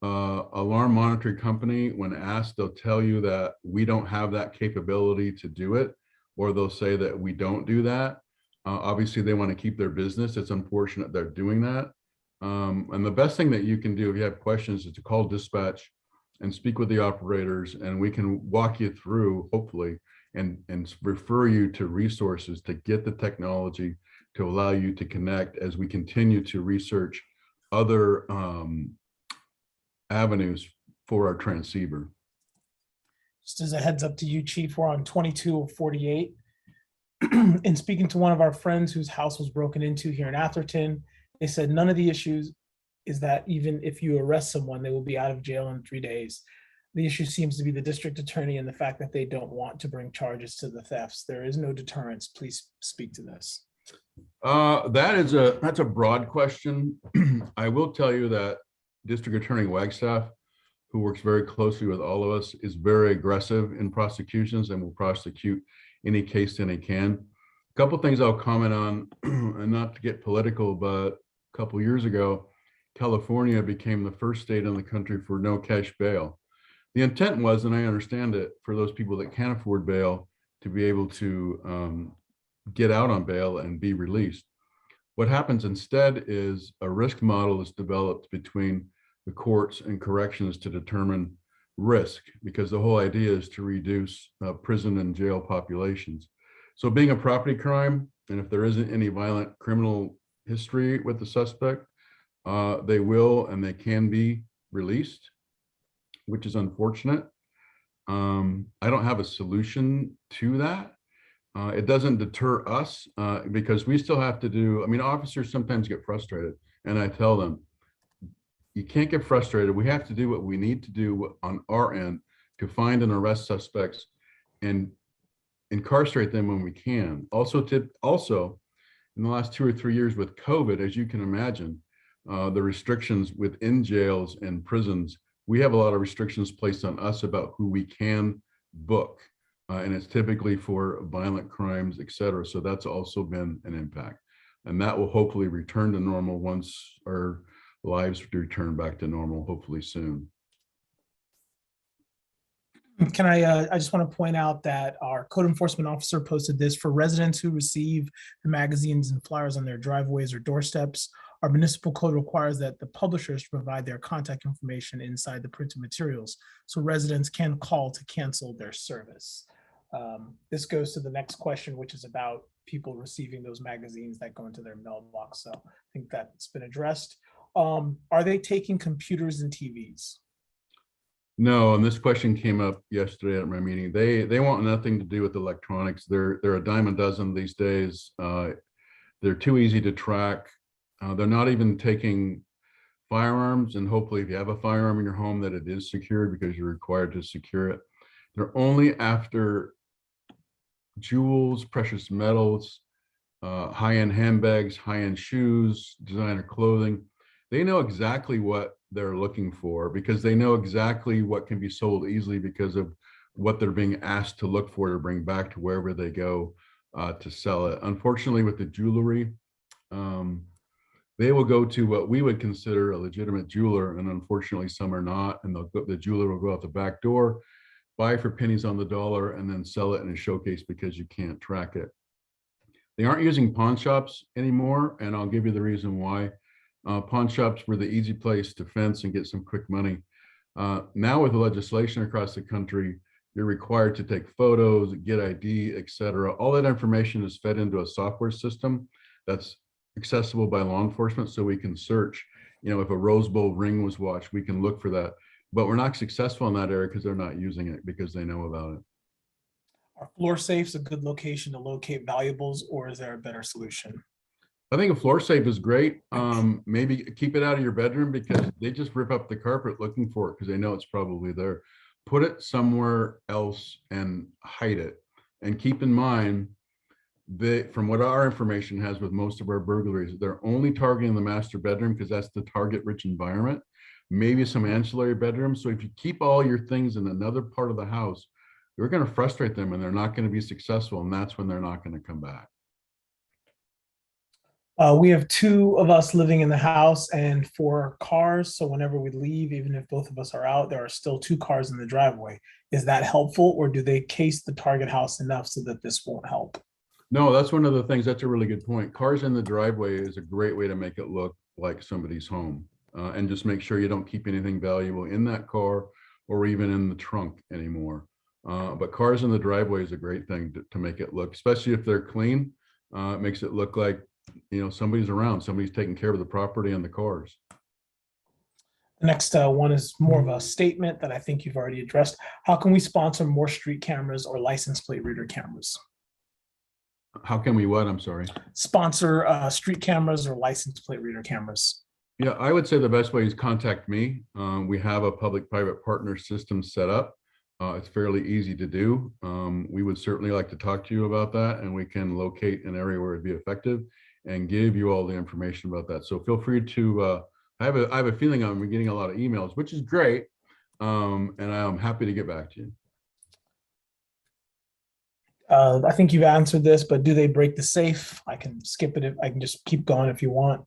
alarm monitoring company, when asked, they'll tell you that we don't have that capability to do it, or they'll say that we don't do that. Obviously, they want to keep their business. It's unfortunate they're doing that. And the best thing that you can do if you have questions is to call dispatch and speak with the operators, and we can walk you through, hopefully, and refer you to resources to get the technology to allow you to connect as we continue to research other avenues for our transceiver. Just as a heads up to you, Chief, we're on 22 of 48. In speaking to one of our friends whose house was broken into here in Atherton, they said none of the issues is that even if you arrest someone, they will be out of jail in 3 days. The issue seems to be the district attorney and the fact that they don't want to bring charges to the thefts. There is no deterrence. Please speak to this. That's a broad question. I will tell you that District Attorney Wagstaff, who works very closely with all of us, is very aggressive in prosecutions and will prosecute any case that he can. A couple things I'll comment on, and not to get political, but a couple years ago, California became the first state in the country for no cash bail. The intent was, and I understand it, for those people that can't afford bail to be able to get out on bail and be released. What happens instead is a risk model is developed between the courts and corrections to determine risk, because the whole idea is to reduce prison and jail populations. So being a property crime, and if there isn't any violent criminal history with the suspect, they will and they can be released, which is unfortunate. I don't have a solution to that. It doesn't deter us because we still have to do, officers sometimes get frustrated, and I tell them, you can't get frustrated. We have to do what we need to do on our end to find and arrest suspects and incarcerate them when we can. Also, in the last 2 or 3 years with COVID, as you can imagine, the restrictions within jails and prisons, we have a lot of restrictions placed on us about who we can book. And it's typically for violent crimes, et cetera. So that's also been an impact. And that will hopefully return to normal once our lives return back to normal, hopefully soon. Can I just want to point out that our code enforcement officer posted this: for residents who receive the magazines and flyers on their driveways or doorsteps, our municipal code requires that the publishers provide their contact information inside the printed materials, so residents can call to cancel their service. This goes to the next question, which is about people receiving those magazines that go into their mailbox. So I think that's been addressed. Are they taking computers and TVs? No, and this question came up yesterday at my meeting. They want nothing to do with electronics. They're a dime a dozen these days. They're too easy to track. They're not even taking firearms, and hopefully if you have a firearm in your home that it is secured because you're required to secure it. They're only after jewels, precious metals, high-end handbags, high-end shoes, designer clothing. They know exactly what they're looking for because they know exactly what can be sold easily because of what they're being asked to look for to bring back to wherever they go to sell it. Unfortunately, with the jewelry, they will go to what we would consider a legitimate jeweler, and unfortunately some are not, and the jeweler will go out the back door, buy for pennies on the dollar, and then sell it in a showcase because you can't track it. They aren't using pawn shops anymore, and I'll give you the reason why. Pawn shops were the easy place to fence and get some quick money. Now with the legislation across the country, you're required to take photos, get ID, etc. All that information is fed into a software system that's accessible by law enforcement, so we can search. If a Rose Bowl ring was watched, we can look for that. But we're not successful in that area because they're not using it because they know about it. Are floor safes a good location to locate valuables, or is there a better solution? I think a floor safe is great. Maybe keep it out of your bedroom because they just rip up the carpet looking for it because they know it's probably there. Put it somewhere else and hide it. And keep in mind that from what our information has with most of our burglaries, they're only targeting the master bedroom because that's the target-rich environment. Maybe some ancillary bedrooms. So if you keep all your things in another part of the house, you're going to frustrate them and they're not going to be successful. And that's when they're not going to come back. We have two of us living in the house and 4 cars. So whenever we leave, even if both of us are out, there are still 2 cars in the driveway. Is that helpful, or do they case the target house enough so that this won't help? No, that's one of the things. That's a really good point. Cars in the driveway is a great way to make it look like somebody's home. And just make sure you don't keep anything valuable in that car or even in the trunk anymore. But cars in the driveway is a great thing to make it look, especially if they're clean. It makes it look like, somebody's around, somebody's taking care of the property and the cars. The next one is more of a statement that I think you've already addressed. How can we sponsor more street cameras or license plate reader cameras? How can we what? I'm sorry. Sponsor street cameras or license plate reader cameras. Yeah, I would say the best way is contact me. We have a public-private partner system set up. It's fairly easy to do. We would certainly like to talk to you about that, and we can locate an area where it'd be effective and give you all the information about that. So feel free to, I have a feeling I'm getting a lot of emails, which is great. And I'm happy to get back to you. I think you've answered this, but do they break the safe? I can skip it. I can just keep going if you want.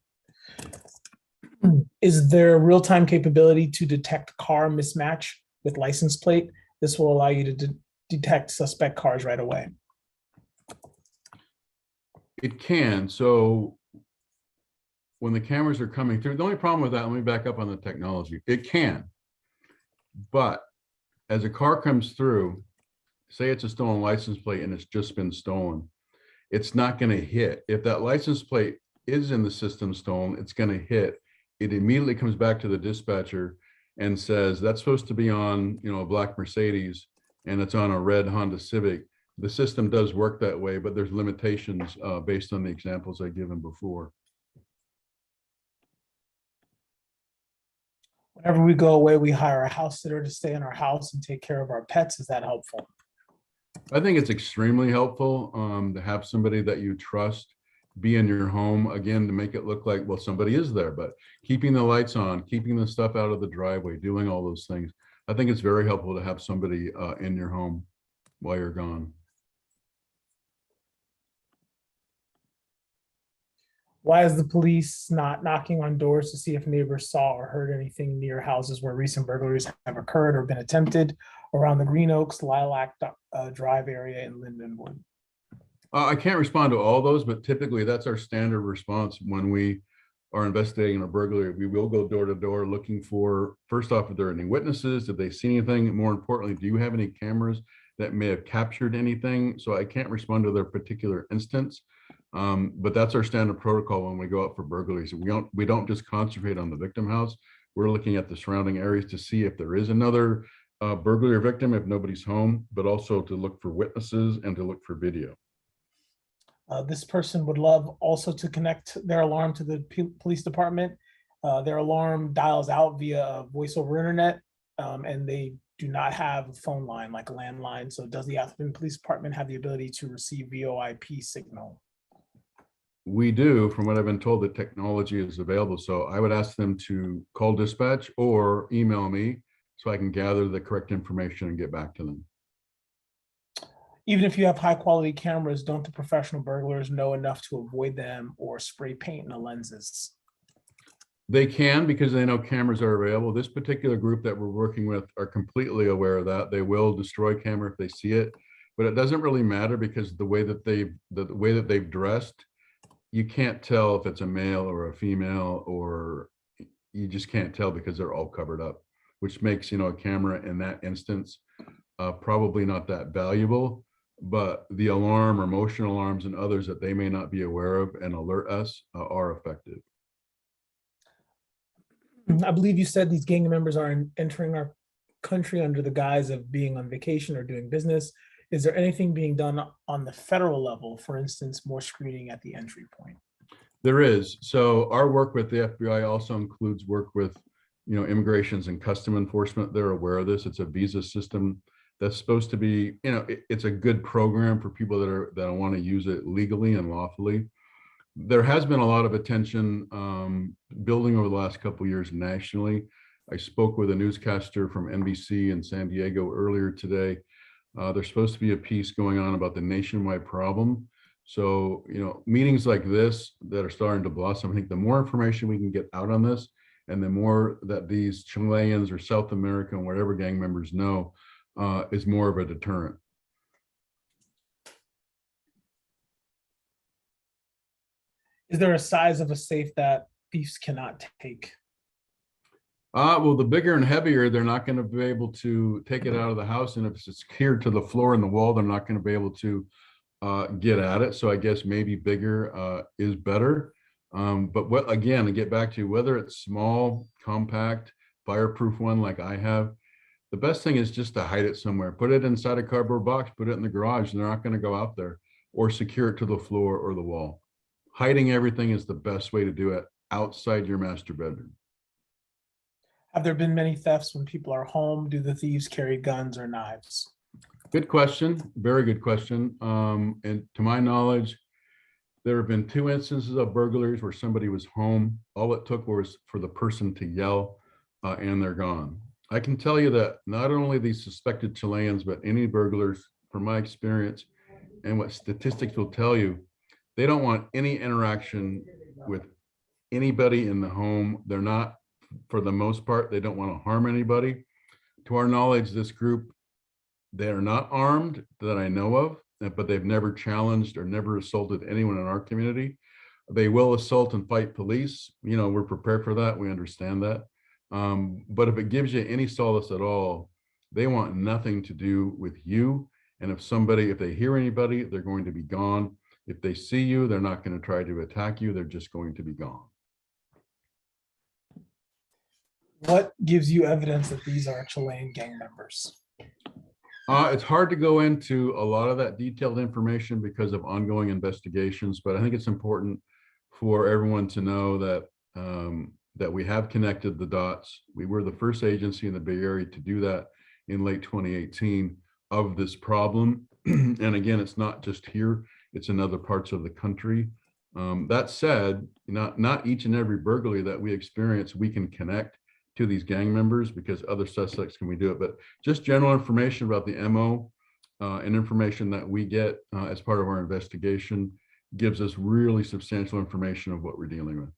Is there real-time capability to detect car mismatch with license plate? This will allow you to detect suspect cars right away. It can. So when the cameras are coming through, the only problem with that, let me back up on the technology. It can, but as a car comes through, say it's a stolen license plate and it's just been stolen, it's not going to hit. If that license plate is in the system stolen, it's going to hit. It immediately comes back to the dispatcher and says that's supposed to be on, a black Mercedes and it's on a red Honda Civic. The system does work that way, but there's limitations based on the examples I given before. Whenever we go away, we hire a house sitter to stay in our house and take care of our pets. Is that helpful? I think it's extremely helpful to have somebody that you trust be in your home, again, to make it look like, well, somebody is there, but keeping the lights on, keeping the stuff out of the driveway, doing all those things. I think it's very helpful to have somebody in your home while you're gone. Why is the police not knocking on doors to see if neighbors saw or heard anything near houses where recent burglaries have occurred or been attempted around the Green Oaks, Lilac Drive area in Lindenwood? I can't respond to all those, but typically that's our standard response when we are investigating a burglary. We will go door to door looking for, first off, if there are any witnesses, did they see anything? More importantly, do you have any cameras that may have captured anything? So I can't respond to their particular instance, but that's our standard protocol when we go out for burglaries. We don't just concentrate on the victim house. We're looking at the surrounding areas to see if there is another burglary victim if nobody's home, but also to look for witnesses and to look for video. This person would love also to connect their alarm to the police department. Their alarm dials out via voice over internet, and they do not have a phone line like a landline. So does the Atherton Police Department have the ability to receive VoIP signal? We do, from what I've been told, the technology is available. So I would ask them to call dispatch or email me so I can gather the correct information and get back to them. Even if you have high quality cameras, don't the professional burglars know enough to avoid them or spray paint in the lenses? They can, because they know cameras are available. This particular group that we're working with are completely aware of that. They will destroy camera if they see it, but it doesn't really matter because the way that they've dressed, you can't tell if it's a male or a female, or you just can't tell because they're all covered up, which makes, a camera in that instance probably not that valuable. But the alarm or motion alarms and others that they may not be aware of and alert us are effective. I believe you said these gang members are entering our country under the guise of being on vacation or doing business. Is there anything being done on the federal level, for instance, more screening at the entry point? There is. So our work with the FBI also includes work with, immigrations and custom enforcement. They're aware of this. It's a visa system that's supposed to be, it's a good program for people that want to use it legally and lawfully. There has been a lot of attention building over the last couple of years nationally. I spoke with a newscaster from NBC in San Diego earlier today. There's supposed to be a piece going on about the nationwide problem. So, meetings like this that are starting to blossom, I think the more information we can get out on this, and the more that these Chileans or South American, whatever gang members know, is more of a deterrent. Is there a size of a safe that thieves cannot take? Well, the bigger and heavier, they're not going to be able to take it out of the house. And if it's secured to the floor and the wall, they're not going to be able to get at it. So I guess maybe bigger is better. But what, again, to get back to whether it's small, compact, fireproof one like I have, the best thing is just to hide it somewhere. Put it inside a cardboard box, put it in the garage, and they're not going to go out there, or secure it to the floor or the wall. Hiding everything is the best way to do it outside your master bedroom. Have there been many thefts when people are home? Do the thieves carry guns or knives? Good question. Very good question. And to my knowledge, there have been 2 instances of burglaries where somebody was home. All it took was for the person to yell and they're gone. I can tell you that not only these suspected Chileans, but any burglars, from my experience and what statistics will tell you, they don't want any interaction with anybody in the home. They're not, for the most part, they don't want to harm anybody. To our knowledge, this group, they are not armed that I know of, but they've never challenged or never assaulted anyone in our community. They will assault and fight police. We're prepared for that. We understand that. But if it gives you any solace at all, they want nothing to do with you. And if they hear anybody, they're going to be gone. If they see you, they're not going to try to attack you. They're just going to be gone. What gives you evidence that these are Chilean gang members? It's hard to go into a lot of that detailed information because of ongoing investigations, but I think it's important for everyone to know that that we have connected the dots. We were the first agency in the Bay Area to do that in late 2018 of this problem. And again, it's not just here, it's in other parts of the country. That said, not each and every burglary that we experience, we can connect to these gang members because other suspects can we do it. But just general information about the MO and information that we get as part of our investigation gives us really substantial information of what we're dealing with.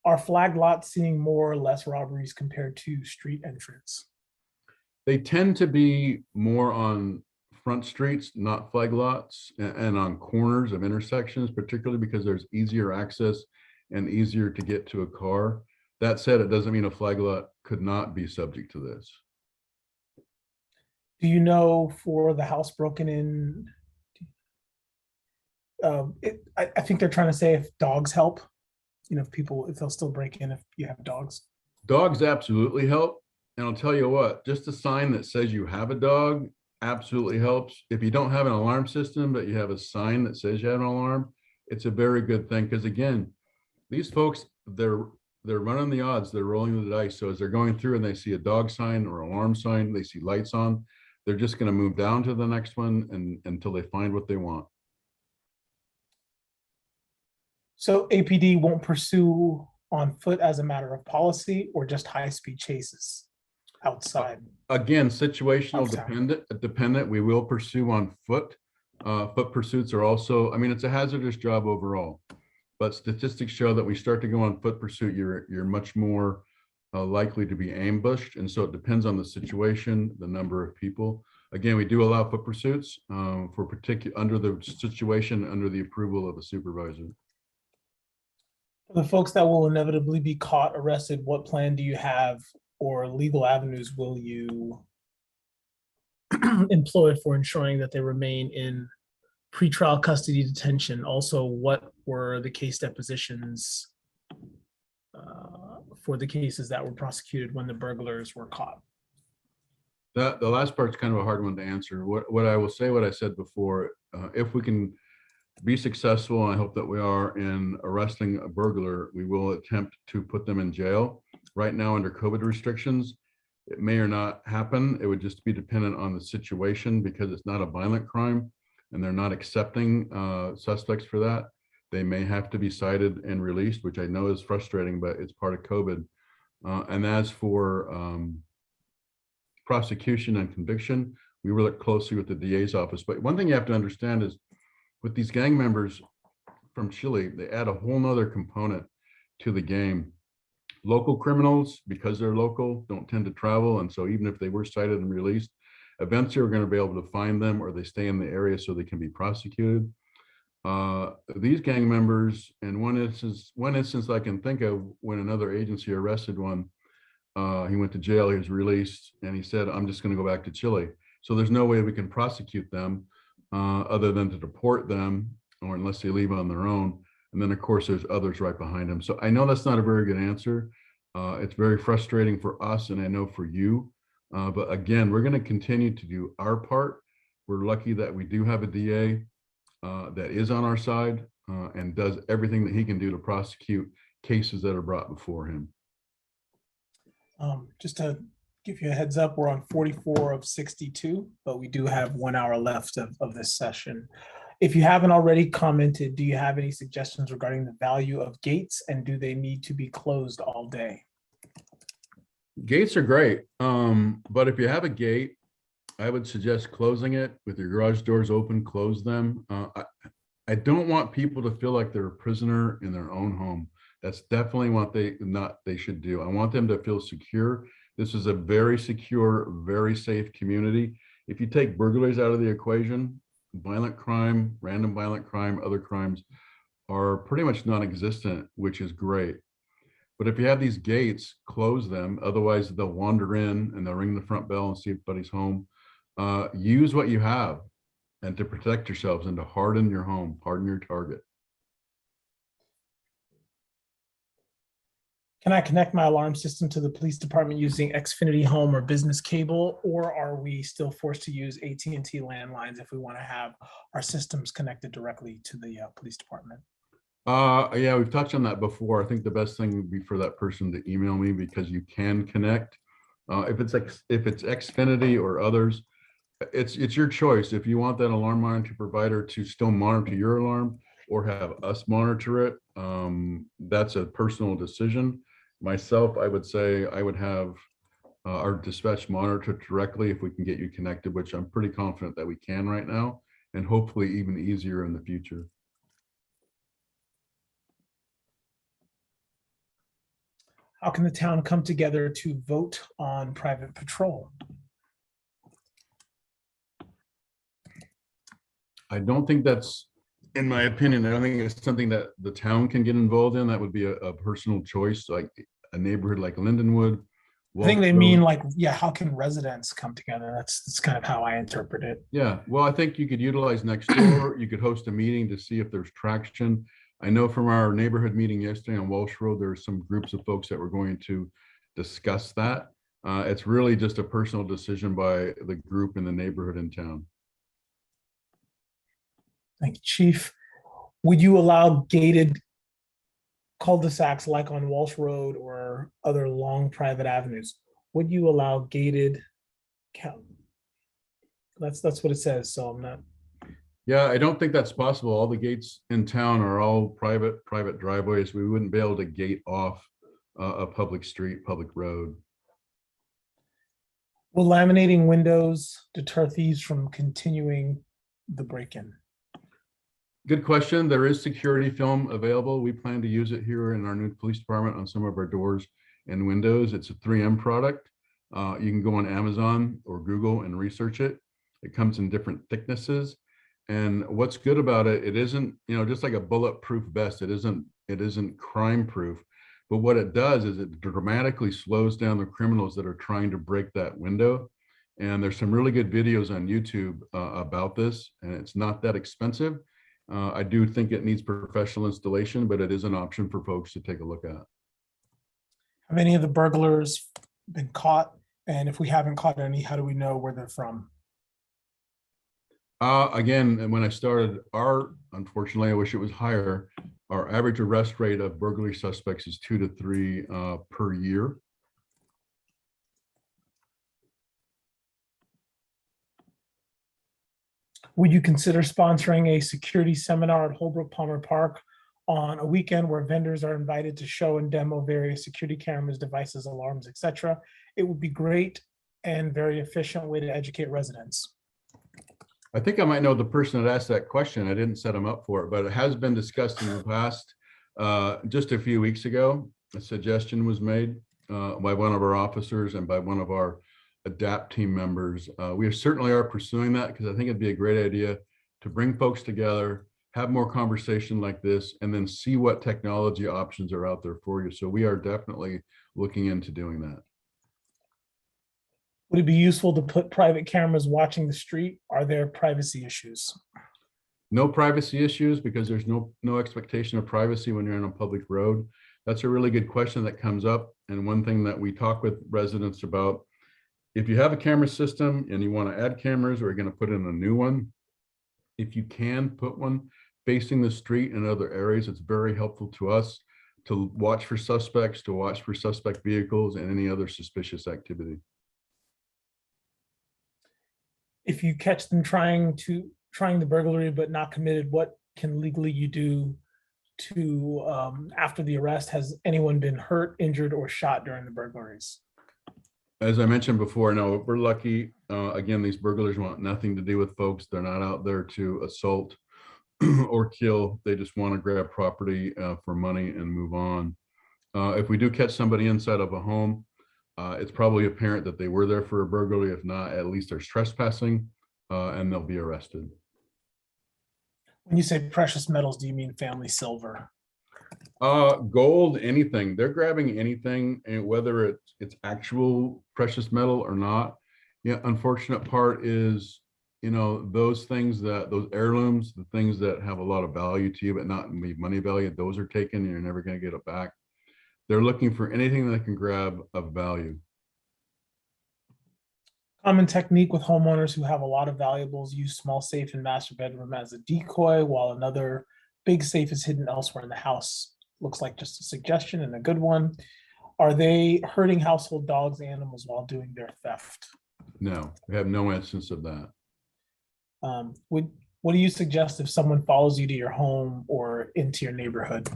Are flag lots seeing more or less robberies compared to street entrance? They tend to be more on front streets, not flag lots, and on corners of intersections, particularly because there's easier access and easier to get to a car. That said, it doesn't mean a flag lot could not be subject to this. Do you know for the house broken in, I think they're trying to say if dogs help. if they'll still break in if you have dogs. Dogs absolutely help. And I'll tell you what, just a sign that says you have a dog absolutely helps. If you don't have an alarm system, but you have a sign that says you have an alarm, it's a very good thing. Because again, these folks, they're running the odds, they're rolling the dice. So as they're going through and they see a dog sign or alarm sign, they see lights on, they're just going to move down to the next one and until they find what they want. So APD won't pursue on foot as a matter of policy or just high-speed chases outside. Again, situational Uptown. dependent, we will pursue on foot. Foot pursuits are also, I mean, it's a hazardous job overall. But statistics show that we start to go on foot pursuit, you're much more likely to be ambushed. And so it depends on the situation, the number of people. Again, we do allow foot pursuits for particular under the situation, under the approval of a supervisor. For the folks that will inevitably be caught, arrested, what plan do you have or legal avenues will you employ for ensuring that they remain in pretrial custody detention? Also, what were the case depositions for the cases that were prosecuted when the burglars were caught? The last part's kind of a hard one to answer. What I will say, what I said before, if we can be successful, and I hope that we are, in arresting a burglar, we will attempt to put them in jail. Right now, under COVID restrictions, it may or not happen. It would just be dependent on the situation because it's not a violent crime and they're not accepting suspects for that. They may have to be cited and released, which I know is frustrating, but it's part of COVID. And as for prosecution and conviction, we work closely with the DA's office. But one thing you have to understand is with these gang members from Chile, they add a whole nother component to the game. Local criminals, because they're local, don't tend to travel. And so even if they were cited and released, eventually we're going to be able to find them or they stay in the area so they can be prosecuted. These gang members, and one instance I can think of when another agency arrested one, he went to jail, he was released, and he said, I'm just going to go back to Chile. So there's no way we can prosecute them other than to deport them, or unless they leave on their own. And then of course there's others right behind them. So I know that's not a very good answer. It's very frustrating for us and I know for you. But again, we're going to continue to do our part. We're lucky that we do have a DA that is on our side and does everything that he can do to prosecute cases that are brought before him. Just to give you a heads up, we're on 44 of 62, but we do have 1 hour left of this session. If you haven't already commented, do you have any suggestions regarding the value of gates and do they need to be closed all day? Gates are great, but if you have a gate, I would suggest closing it with your garage doors open, close them. I don't want people to feel like they're a prisoner in their own home. That's definitely what they should do. I want them to feel secure. This is a very secure, very safe community. If you take burglaries out of the equation, violent crime, random violent crime, other crimes are pretty much non-existent, which is great. But if you have these gates, close them. Otherwise, they'll wander in and they'll ring the front bell and see if anybody's home. Use what you have and to protect yourselves and to harden your home, harden your target. Can I connect my alarm system to the police department using Xfinity Home or business cable, or are we still forced to use AT&T landlines if we want to have our systems connected directly to the police department? Yeah, we've touched on that before. I think the best thing would be for that person to email me because you can connect. If it's Xfinity or others, it's your choice. If you want that alarm monitor provider to still monitor your alarm or have us monitor it, that's a personal decision. Myself, I would say I would have our dispatch monitor directly if we can get you connected, which I'm pretty confident that we can right now, and hopefully even easier in the future. How can the town come together to vote on private patrol? I don't think that's, in my opinion, I don't think it's something that the town can get involved in. That would be a personal choice, like a neighborhood like Lindenwood. I think they mean like, yeah, how can residents come together? That's kind of how I interpret it. Yeah, well, I think you could utilize Nextdoor. You could host a meeting to see if there's traction. I know from our neighborhood meeting yesterday on Walsh Road, there are some groups of folks that were going to discuss that. It's really just a personal decision by the group in the neighborhood in town. Thank you, Chief. Would you allow gated cul-de-sacs like on Walsh Road or other long private avenues? Would you allow gated? That's what it says, so I'm not. Yeah, I don't think that's possible. All the gates in town are all private driveways. We wouldn't be able to gate off a public street, public road. Will laminating windows deter thieves from continuing the break-in? Good question. There is security film available. We plan to use it here in our new police department on some of our doors and windows. It's a 3M product. You can go on Amazon or Google and research it. It comes in different thicknesses. And what's good about it, it isn't, just like a bulletproof vest, it isn't crime proof. But what it does is it dramatically slows down the criminals that are trying to break that window. And there's some really good videos on YouTube about this, and it's not that expensive. I do think it needs professional installation, but it is an option for folks to take a look at. Have any of the burglars been caught? And if we haven't caught any, how do we know where they're from? Again, when I started, unfortunately, I wish it was higher. Our average arrest rate of burglary suspects is 2 to 3 per year. Would you consider sponsoring a security seminar at Holbrook Palmer Park on a weekend where vendors are invited to show and demo various security cameras, devices, alarms, etc.? It would be great and very efficient way to educate residents. I think I might know the person that asked that question. I didn't set them up for it, but it has been discussed in the past. Just a few weeks ago, a suggestion was made by one of our officers and by one of our ADAPT team members. We certainly are pursuing that because I think it'd be a great idea to bring folks together, have more conversation like this, and then see what technology options are out there for you. So we are definitely looking into doing that. Would it be useful to put private cameras watching the street? Are there privacy issues? No privacy issues because there's no expectation of privacy when you're on a public road. That's a really good question that comes up. And one thing that we talk with residents about, if you have a camera system and you want to add cameras or you're going to put in a new one, if you can put one facing the street and other areas, it's very helpful to us to watch for suspects, to watch for suspect vehicles and any other suspicious activity. If you catch them trying the burglary but not committed, what can legally you do to after the arrest? Has anyone been hurt, injured, or shot during the burglaries? As I mentioned before, no, we're lucky. Again, these burglars want nothing to do with folks. They're not out there to assault or kill. They just want to grab property for money and move on. If we do catch somebody inside of a home, it's probably apparent that they were there for a burglary. If not, at least there's trespassing and they'll be arrested. When you say precious metals, do you mean family silver? Gold, anything. They're grabbing anything, and whether it's actual precious metal or not. Yeah, unfortunate part is, those things, those heirlooms, the things that have a lot of value to you but not money value, those are taken and you're never going to get it back. They're looking for anything that they can grab of value. Common technique with homeowners who have a lot of valuables: use small safe in master bedroom as a decoy while another big safe is hidden elsewhere in the house. Looks like just a suggestion and a good one. Are they hurting household dogs, animals while doing their theft? No, we have no instance of that. What do you suggest if someone follows you to your home or into your neighborhood?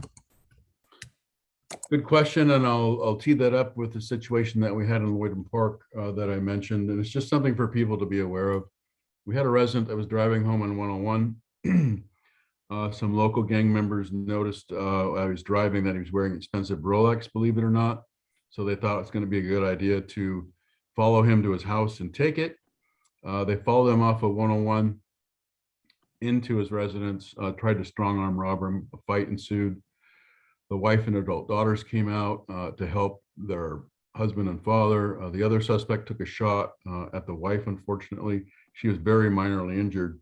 Good question, and I'll tee that up with the situation that we had in Lloydton Park that I mentioned, and it's just something for people to be aware of. We had a resident that was driving home on 101. Some local gang members noticed I was driving that he was wearing expensive Rolex, believe it or not. So they thought it's going to be a good idea to follow him to his house and take it. They followed him off of 101 into his residence, tried to strong arm rob him. A fight ensued. The wife and adult daughters came out to help their husband and father. The other suspect took a shot at the wife, unfortunately. She was very minorly injured.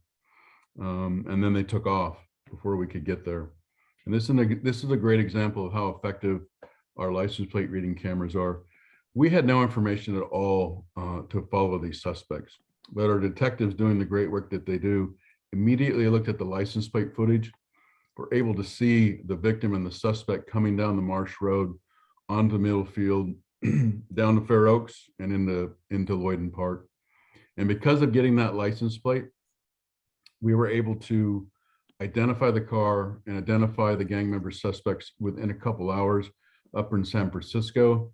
And then they took off before we could get there. And this is a great example of how effective our license plate reading cameras are. We had no information at all to follow these suspects, but our detectives, doing the great work that they do, immediately looked at the license plate footage, were able to see the victim and the suspect coming down the Marsh Road onto Middlefield, down to Fair Oaks, and into Lloyden Park. And because of getting that license plate, we were able to identify the car and identify the gang member suspects within a couple hours up in San Francisco.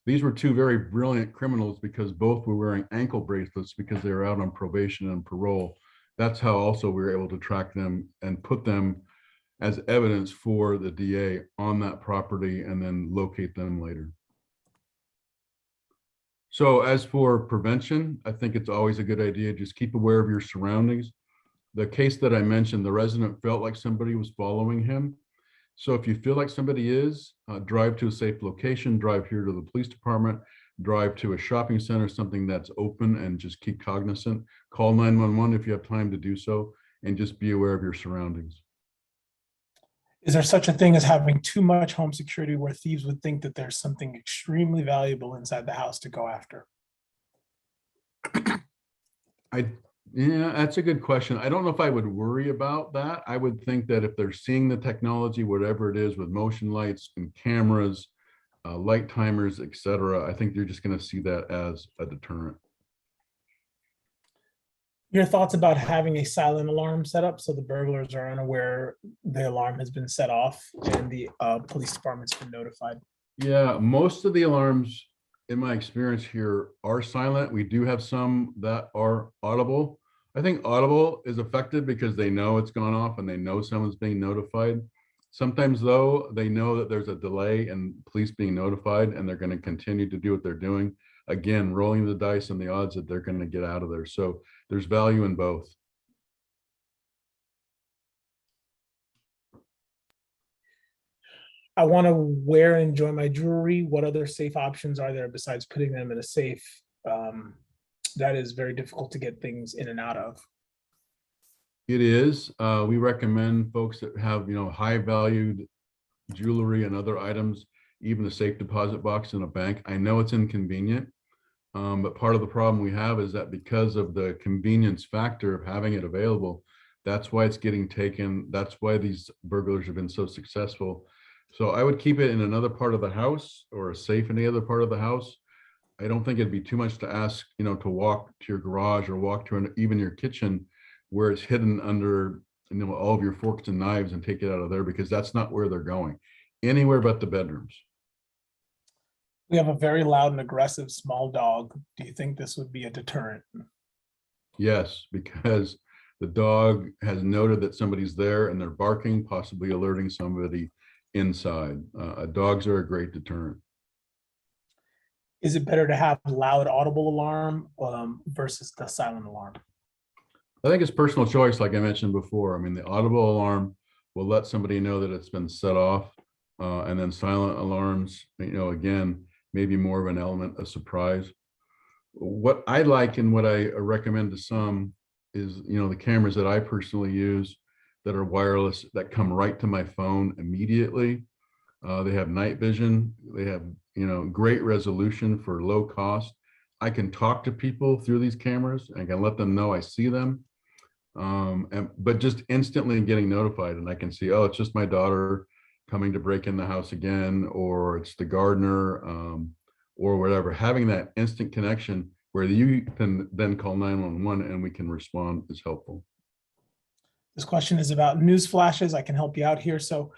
These were two very brilliant criminals because both were wearing ankle bracelets because they were out on probation and parole. That's how also we were able to track them and put them as evidence for the DA on that property and then locate them later. So as for prevention, I think it's always a good idea. Just keep aware of your surroundings. The case that I mentioned, the resident felt like somebody was following him. So if you feel like somebody is, drive to a safe location, drive here to the police department, drive to a shopping center, something that's open, and just keep cognizant. Call 911 if you have time to do so, and just be aware of your surroundings. Is there such a thing as having too much home security where thieves would think that there's something extremely valuable inside the house to go after? Yeah, that's a good question. I don't know if I would worry about that. I would think that if they're seeing the technology, whatever it is, with motion lights and cameras, light timers, etc., I think you're just going to see that as a deterrent. Your thoughts about having a silent alarm set up so the burglars are unaware the alarm has been set off and the police department's been notified? Yeah, most of the alarms in my experience here are silent. We do have some that are audible. I think audible is effective because they know it's gone off and they know someone's being notified. Sometimes though, they know that there's a delay in police being notified and they're going to continue to do what they're doing. Again, rolling the dice and the odds that they're going to get out of there. So there's value in both. I want to wear and enjoy my jewelry. What other safe options are there besides putting them in a safe? That is very difficult to get things in and out of. It is. We recommend folks that have, high valued jewelry and other items, even a safe deposit box in a bank. I know it's inconvenient, but part of the problem we have is that because of the convenience factor of having it available, that's why it's getting taken. That's why these burglars have been so successful. So I would keep it in another part of the house or a safe in any other part of the house. I don't think it'd be too much to ask, to walk to your garage or walk to even your kitchen where it's hidden under, all of your forks and knives and take it out of there, because that's not where they're going. Anywhere but the bedrooms. We have a very loud and aggressive small dog. Do you think this would be a deterrent? Yes, because the dog has noted that somebody's there and they're barking, possibly alerting somebody inside. Dogs are a great deterrent. Is it better to have loud audible alarm versus the silent alarm? I think it's personal choice, like I mentioned before. I mean, the audible alarm will let somebody know that it's been set off, and then silent alarms, again, maybe more of an element of surprise. What I like and what I recommend to some is, the cameras that I personally use that are wireless that come right to my phone immediately. They have night vision. They have, great resolution for low cost. I can talk to people through these cameras and I can let them know I see them. But just instantly getting notified, and I can see, oh, it's just my daughter coming to break in the house again, or it's the gardener, or whatever. Having that instant connection where you can then call 911 and we can respond is helpful. This question is about news flashes. I can help you out here. So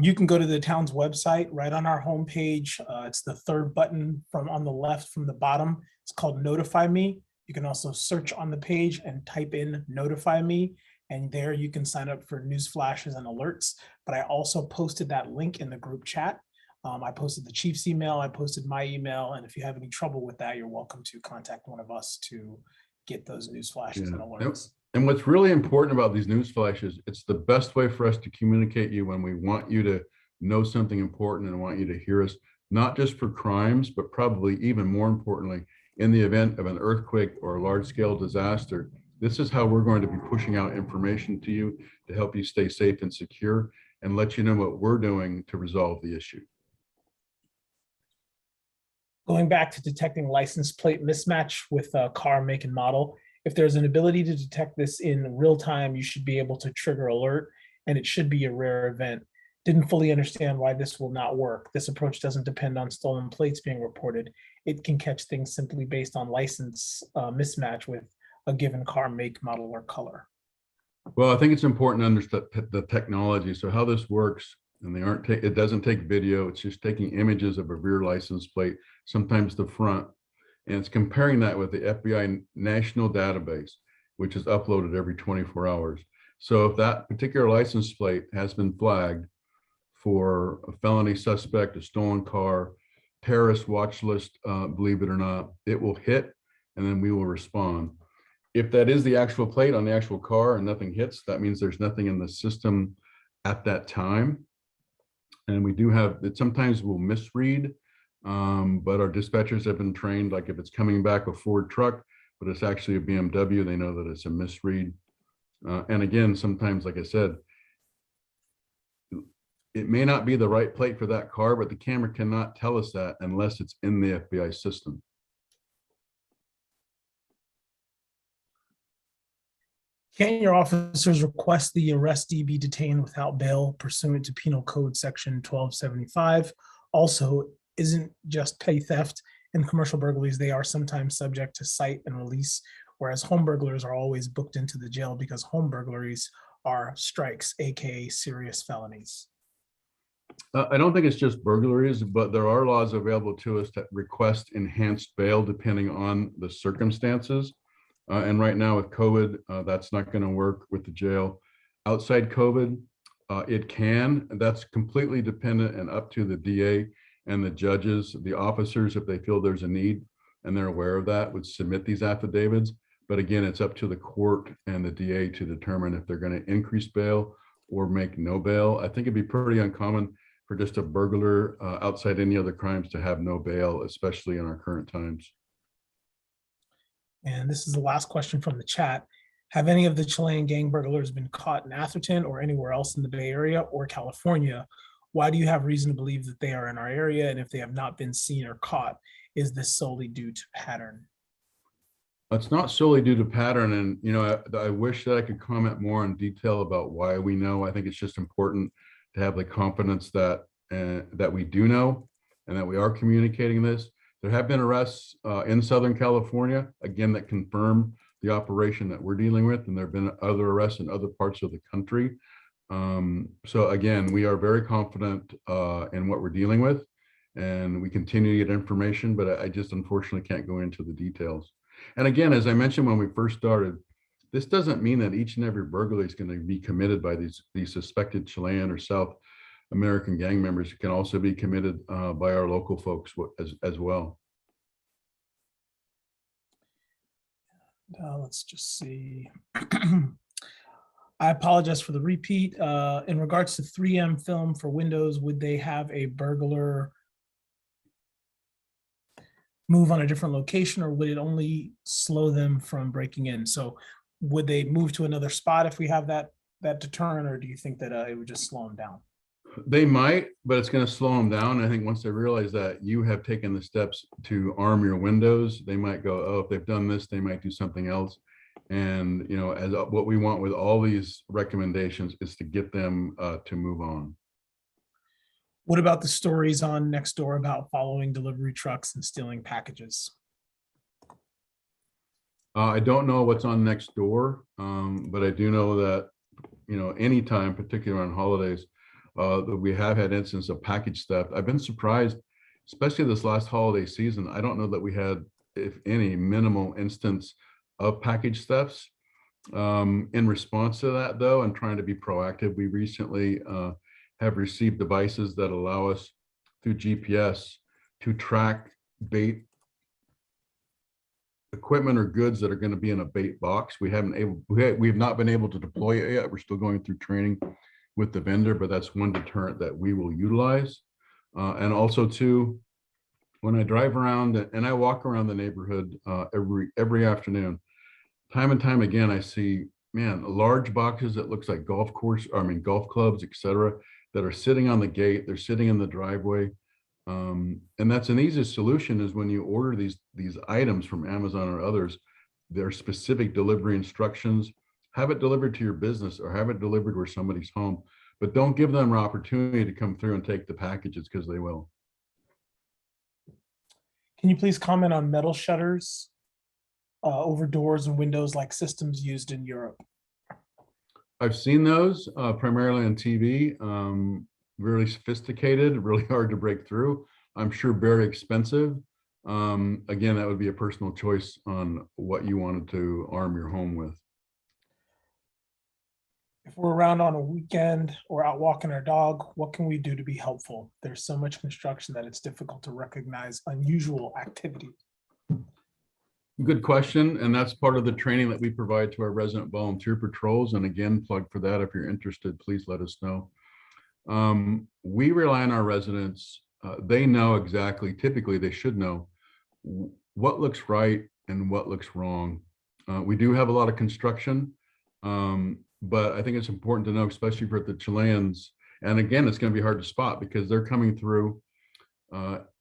you can go to the town's website right on our homepage. It's the third button from on the left from the bottom. It's called Notify Me. You can also search on the page and type in Notify Me, and there you can sign up for news flashes and alerts. But I also posted that link in the group chat. I posted the chief's email, I posted my email, and if you have any trouble with that, you're welcome to contact one of us to get those news flashes and alerts. And what's really important about these news flashes, it's the best way for us to communicate you when we want you to know something important and want you to hear us, not just for crimes, but probably even more importantly, in the event of an earthquake or a large-scale disaster. This is how we're going to be pushing out information to you to help you stay safe and secure. and let you know what we're doing to resolve the issue. Going back to detecting license plate mismatch with a car make and model, if there's an ability to detect this in real time, you should be able to trigger alert, and it should be a rare event. Didn't fully understand why this will not work. This approach doesn't depend on stolen plates being reported. It can catch things simply based on license mismatch with a given car make, model, or color. Well, I think it's important to understand the technology. So how this works, and they aren't, it doesn't take video. It's just taking images of a rear license plate, sometimes the front, and it's comparing that with the FBI national database, which is uploaded every 24 hours. So if that particular license plate has been flagged for a felony suspect, a stolen car, terrorist watch list, believe it or not, it will hit, and then we will respond. If that is the actual plate on the actual car and nothing hits, that means there's nothing in the system at that time. And we do have, it sometimes will misread, but our dispatchers have been trained, like if it's coming back a Ford truck, but it's actually a BMW, they know that it's a misread. And again, sometimes, like I said, it may not be the right plate for that car, but the camera cannot tell us that unless it's in the FBI system. Can your officers request the arrestee be detained without bail pursuant to Penal Code Section 1275? Also, isn't just petty theft and commercial burglaries, they are sometimes subject to cite and release, whereas home burglars are always booked into the jail because home burglaries are strikes, aka serious felonies. I don't think it's just burglaries, but there are laws available to us that request enhanced bail depending on the circumstances. And right now with COVID, that's not going to work with the jail. Outside COVID, it can. That's completely dependent and up to the DA and the judges. The officers, if they feel there's a need and they're aware of that, would submit these affidavits. But again, it's up to the court and the DA to determine if they're going to increase bail or make no bail. I think it'd be pretty uncommon for just a burglar outside any other crimes to have no bail, especially in our current times. And this is the last question from the chat. Have any of the Chilean gang burglars been caught in Atherton or anywhere else in the Bay Area or California? Why do you have reason to believe that they are in our area? And if they have not been seen or caught, is this solely due to pattern? It's not solely due to pattern. And, you know, I wish that I could comment more in detail about why we know. I think it's just important to have the confidence that that we do know and that we are communicating this. There have been arrests in Southern California, again, that confirm the operation that we're dealing with. And there have been other arrests in other parts of the country. So again, we are very confident in what we're dealing with, and we continue to get information, but I just unfortunately can't go into the details. And again, as I mentioned when we first started, this doesn't mean that each and every burglary is going to be committed by these suspected Chilean or South American gang members. It can also be committed by our local folks as well. Let's just see. I apologize for the repeat. In regards to 3M film for Windows, would they have a burglar move on a different location, or would it only slow them from breaking in? So would they move to another spot if we have that deterrent, or do you think that it would just slow them down? They might, but it's going to slow them down. I think once they realize that you have taken the steps to arm your windows, they might go, oh, if they've done this, they might do something else. And, you know, as what we want with all these recommendations is to get them to move on. What about the stories on Nextdoor about following delivery trucks and stealing packages? I don't know what's on Nextdoor, but I do know that, you know, anytime, particularly on holidays, that we have had instances of package theft. I've been surprised, especially this last holiday season. I don't know that we had, if any, minimal instance of package thefts. In response to that, though, and trying to be proactive, we recently have received devices that allow us through GPS to track bait equipment or goods that are going to be in a bait box. We have not been able to deploy it yet. We're still going through training with the vendor, but that's one deterrent that we will utilize. And also too, when I drive around and I walk around the neighborhood every afternoon, time and time again, I see man, large boxes that looks like golf clubs, etc., that are sitting on the gate, they're sitting in the driveway. And that's an easy solution is when you order these items from Amazon or others, there are specific delivery instructions. Have it delivered to your business or have it delivered where somebody's home, but don't give them an opportunity to come through and take the packages because they will. Can you please comment on metal shutters over doors and windows like systems used in Europe? I've seen those primarily on TV, really sophisticated, really hard to break through. I'm sure very expensive. Again, that would be a personal choice on what you wanted to arm your home with. If we're around on a weekend or out walking our dog, what can we do to be helpful? There's so much construction that it's difficult to recognize unusual activity. Good question. And that's part of the training that we provide to our resident volunteer patrols. And again, plug for that. If you're interested, please let us know. We rely on our residents. They know exactly, typically they should know what looks right and what looks wrong. We do have a lot of construction, but I think it's important to know, especially for the Chileans. And again, it's going to be hard to spot because they're coming through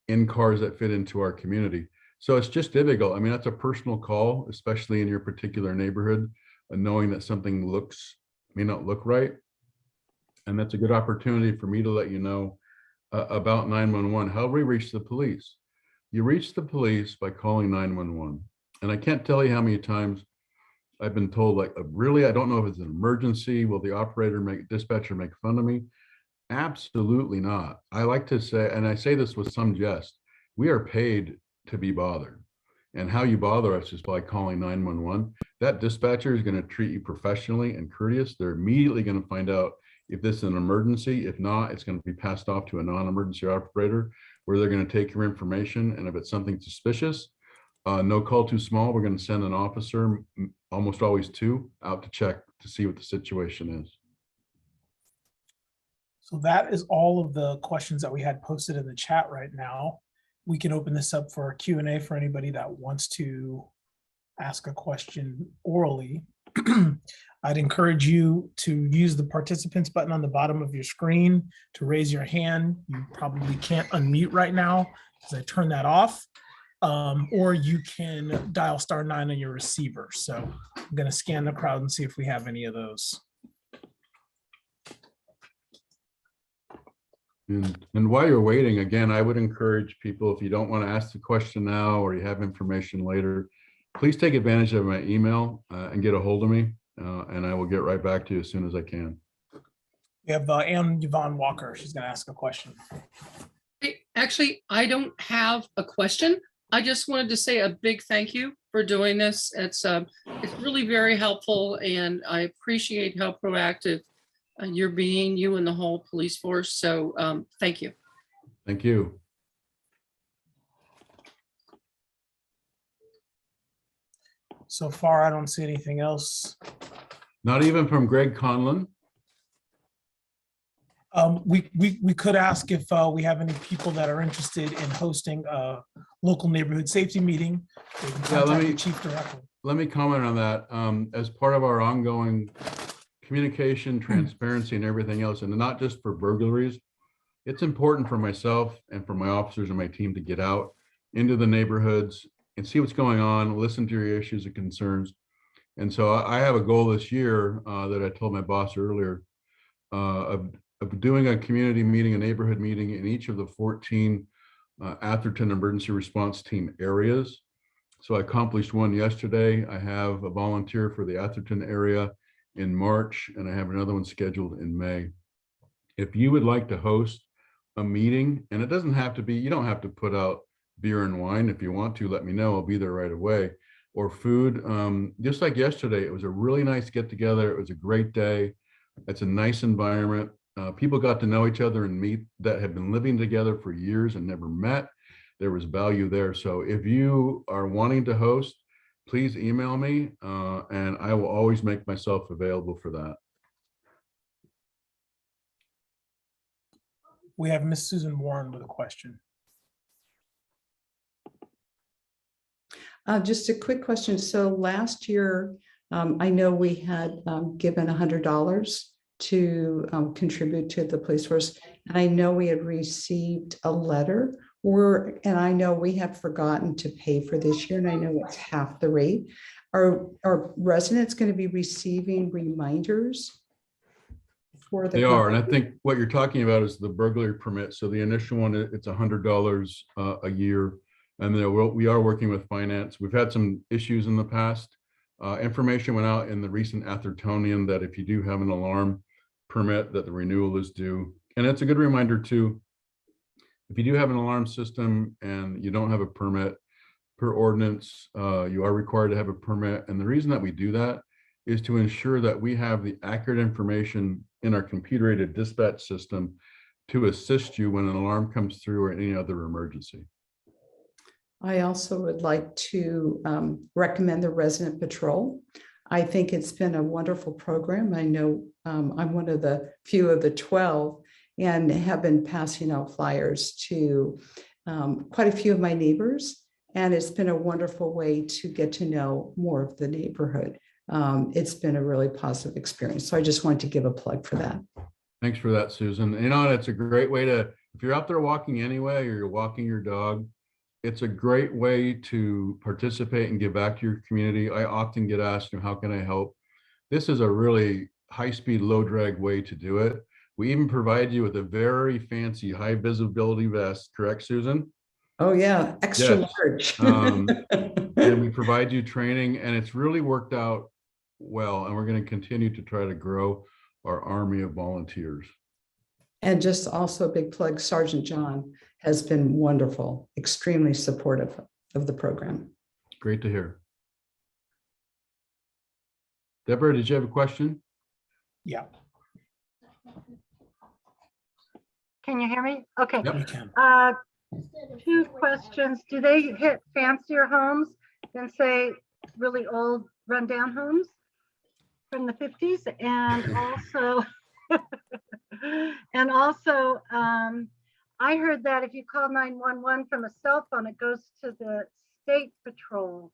in cars that fit into our community. So it's just difficult. I mean, that's a personal call, especially in your particular neighborhood, knowing that something may not look right. And that's a good opportunity for me to let you know about 911. How do we reach the police? You reach the police by calling 911. And I can't tell you how many times I've been told, like, really, I don't know if it's an emergency. Will the dispatcher make fun of me? Absolutely not. I like to say, and I say this with some jest, we are paid to be bothered. And how you bother us is by calling 911. That dispatcher is going to treat you professionally and courteous. They're immediately going to find out if this is an emergency. If not, it's going to be passed off to a non-emergency operator where they're going to take your information. And if it's something suspicious, no call too small, we're going to send an officer, almost always two, out to check to see what the situation is. So that is all of the questions that we had posted in the chat right now. We can open this up for Q&A for anybody that wants to ask a question orally. I'd encourage you to use the participants button on the bottom of your screen to raise your hand. You probably can't unmute right now because I turned that off. Or you can dial *9 on your receiver. So I'm going to scan the crowd and see if we have any of those. And while you're waiting, again, I would encourage people, if you don't want to ask the question now or you have information later, please take advantage of my email and get a hold of me, and I will get right back to you as soon as I can. We have Ann Yvonne Walker. She's going to ask a question. Actually, I don't have a question. I just wanted to say a big thank you for doing this. It's really very helpful, and I appreciate how proactive you're being, you and the whole police force. So thank you. Thank you. So far, I don't see anything else. Not even from Greg Conlon. We could ask if we have any people that are interested in hosting a local neighborhood safety meeting. They can contact the chief directly. Let me comment on that. As part of our ongoing communication, transparency, and everything else, and not just for burglaries, it's important for myself and for my officers and my team to get out into the neighborhoods and see what's going on, listen to your issues and concerns. And so I have a goal this year that I told my boss earlier of doing a community meeting, a neighborhood meeting in each of the 14 Atherton Emergency Response Team areas. So I accomplished one yesterday. I have a volunteer for the Atherton area in March, and I have another one scheduled in May. If you would like to host a meeting, and it doesn't have to be, you don't have to put out beer and wine. If you want to, let me know. I'll be there right away. Or food. Just like yesterday, it was a really nice get together. It was a great day. It's a nice environment. People got to know each other and meet that have been living together for years and never met. There was value there. So if you are wanting to host, please email me and I will always make myself available for that. We have Miss Susan Warren with a question. Just a quick question. So last year, I know we had given $100 to contribute to the police force. And I know we had received a letter and I know we had forgotten to pay for this year, and I know it's half the rate. Are residents going to be receiving reminders for the? They are, and I think what you're talking about is the burglary permit. So the initial one, it's $100 a year. And then we are working with finance. We've had some issues in the past. Information went out in the recent Athertonian that if you do have an alarm permit, that the renewal is due. And it's a good reminder too, if you do have an alarm system and you don't have a permit, per ordinance, you are required to have a permit. And the reason that we do that is to ensure that we have the accurate information in our computer-aided dispatch system to assist you when an alarm comes through or any other emergency. I also would like to recommend the resident patrol. I think it's been a wonderful program. I know I'm one of the few of the 12 and have been passing out flyers to quite a few of my neighbors. And it's been a wonderful way to get to know more of the neighborhood. It's been a really positive experience. So I just wanted to give a plug for that. Thanks for that, Susan. You know, it's a great way to, if you're out there walking anyway, or you're walking your dog, it's a great way to participate and give back to your community. I often get asked, how can I help? This is a really high-speed, low-drag way to do it. We even provide you with a very fancy high visibility vest, correct, Susan? Oh yeah, extra Yes. large. And we provide you training, and it's really worked out well. And we're going to continue to try to grow our army of volunteers. And just also a big plug, Sergeant John has been wonderful, extremely supportive of the program. Great to hear. Deborah, did you have a question? Yeah, Can you hear me? Okay. Yep. you can. Two questions. Do they hit fancier homes than say really old rundown homes from the 50s? And also, I heard that if you call 911 from a cell phone, it goes to the state patrol.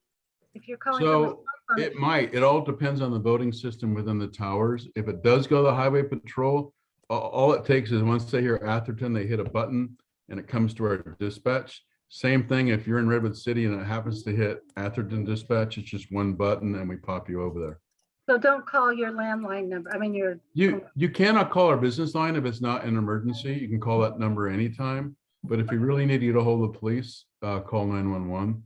If you're calling from a cell phone, It might. It all depends on the voting system within the towers. If it does go to the highway patrol, all it takes is once they hear Atherton, they hit a button and it comes to our dispatch. Same thing if you're in Redwood City and it happens to hit Atherton dispatch, it's just one button and we pop you over there. so don't call your landline number. I mean, You cannot call our business line if it's not an emergency. You can call that number anytime. But if you really need to get a hold of the police, call 911.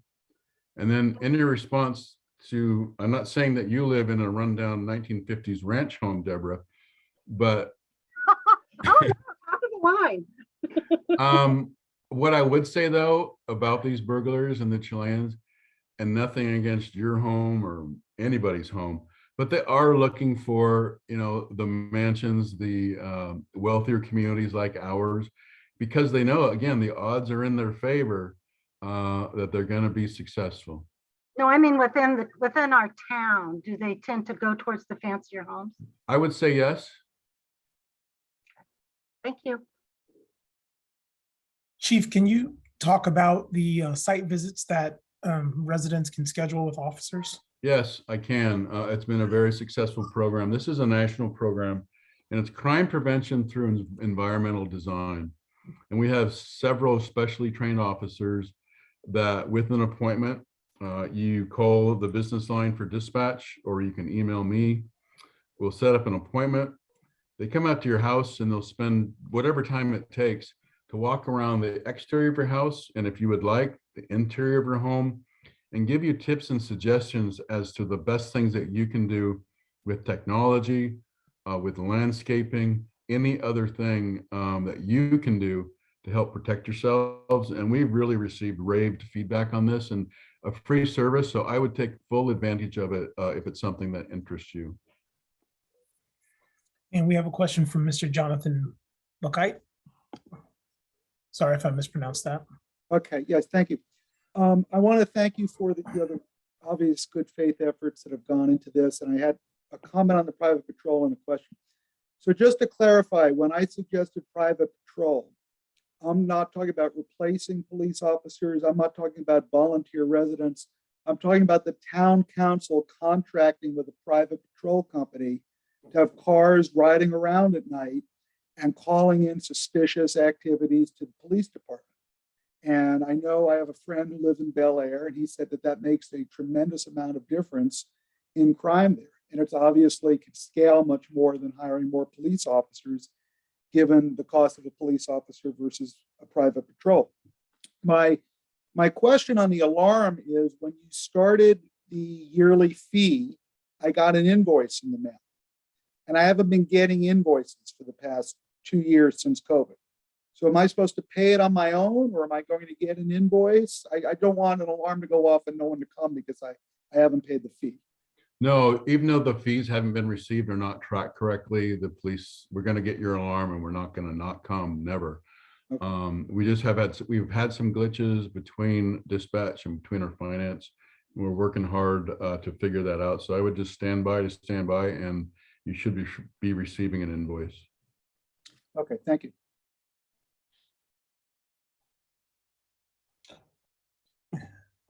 And then in your response to, I'm not saying that you live in a rundown 1950s ranch home, Deborah, but top of the line. what I would say though about these burglars and the Chileans, and nothing against your home or anybody's home, but they are looking for, the mansions, the wealthier communities like ours, because they know, again, the odds are in their favor that they're going to be successful. No, I mean within our town, do they tend to go towards the fancier homes? I would say yes. Thank you. Chief, can you talk about the site visits that residents can schedule with officers? Yes, I can. It's been a very successful program. This is a national program, and it's crime prevention through environmental design. And we have several specially trained officers that with an appointment, you call the business line for dispatch, or you can email me. We'll set up an appointment. They come out to your house and they'll spend whatever time it takes to walk around the exterior of your house, and if you would like, the interior of your home, and give you tips and suggestions as to the best things that you can do with technology, with landscaping, any other thing that you can do to help protect yourselves. And we've really received raved feedback on this, and a free service. So I would take full advantage of it if it's something that interests you. And we have a question from Mr. Jonathan Buckite. Sorry if I mispronounced that. Okay, yes, thank you. I want to thank you for the obvious good faith efforts that have gone into this. And I had a comment on the private patrol and a question. So just to clarify, when I suggested private patrol, I'm not talking about replacing police officers. I'm not talking about volunteer residents I'm talking about the town council contracting with a private patrol company to have cars riding around at night and calling in suspicious activities to the police department. And I know I have a friend who lives in Bel Air, and he said that that makes a tremendous amount of difference in crime there. And it's obviously could scale much more than hiring more police officers, given the cost of a police officer versus a private patrol. My question on the alarm is, when you started the yearly fee, I got an invoice in the mail. And I haven't been getting invoices for the past 2 years since COVID. So am I supposed to pay it on my own, or am I going to get an invoice? I don't want an alarm to go off and no one to come because I haven't paid the fee. No, even though the fees haven't been received or not tracked correctly, the police, we're going to get your alarm and we're not going to not come, never. Okay. We've had some glitches between dispatch and between our finance. We're working hard to figure that out. So I would just stand by, and you should be receiving an invoice. Okay, thank you.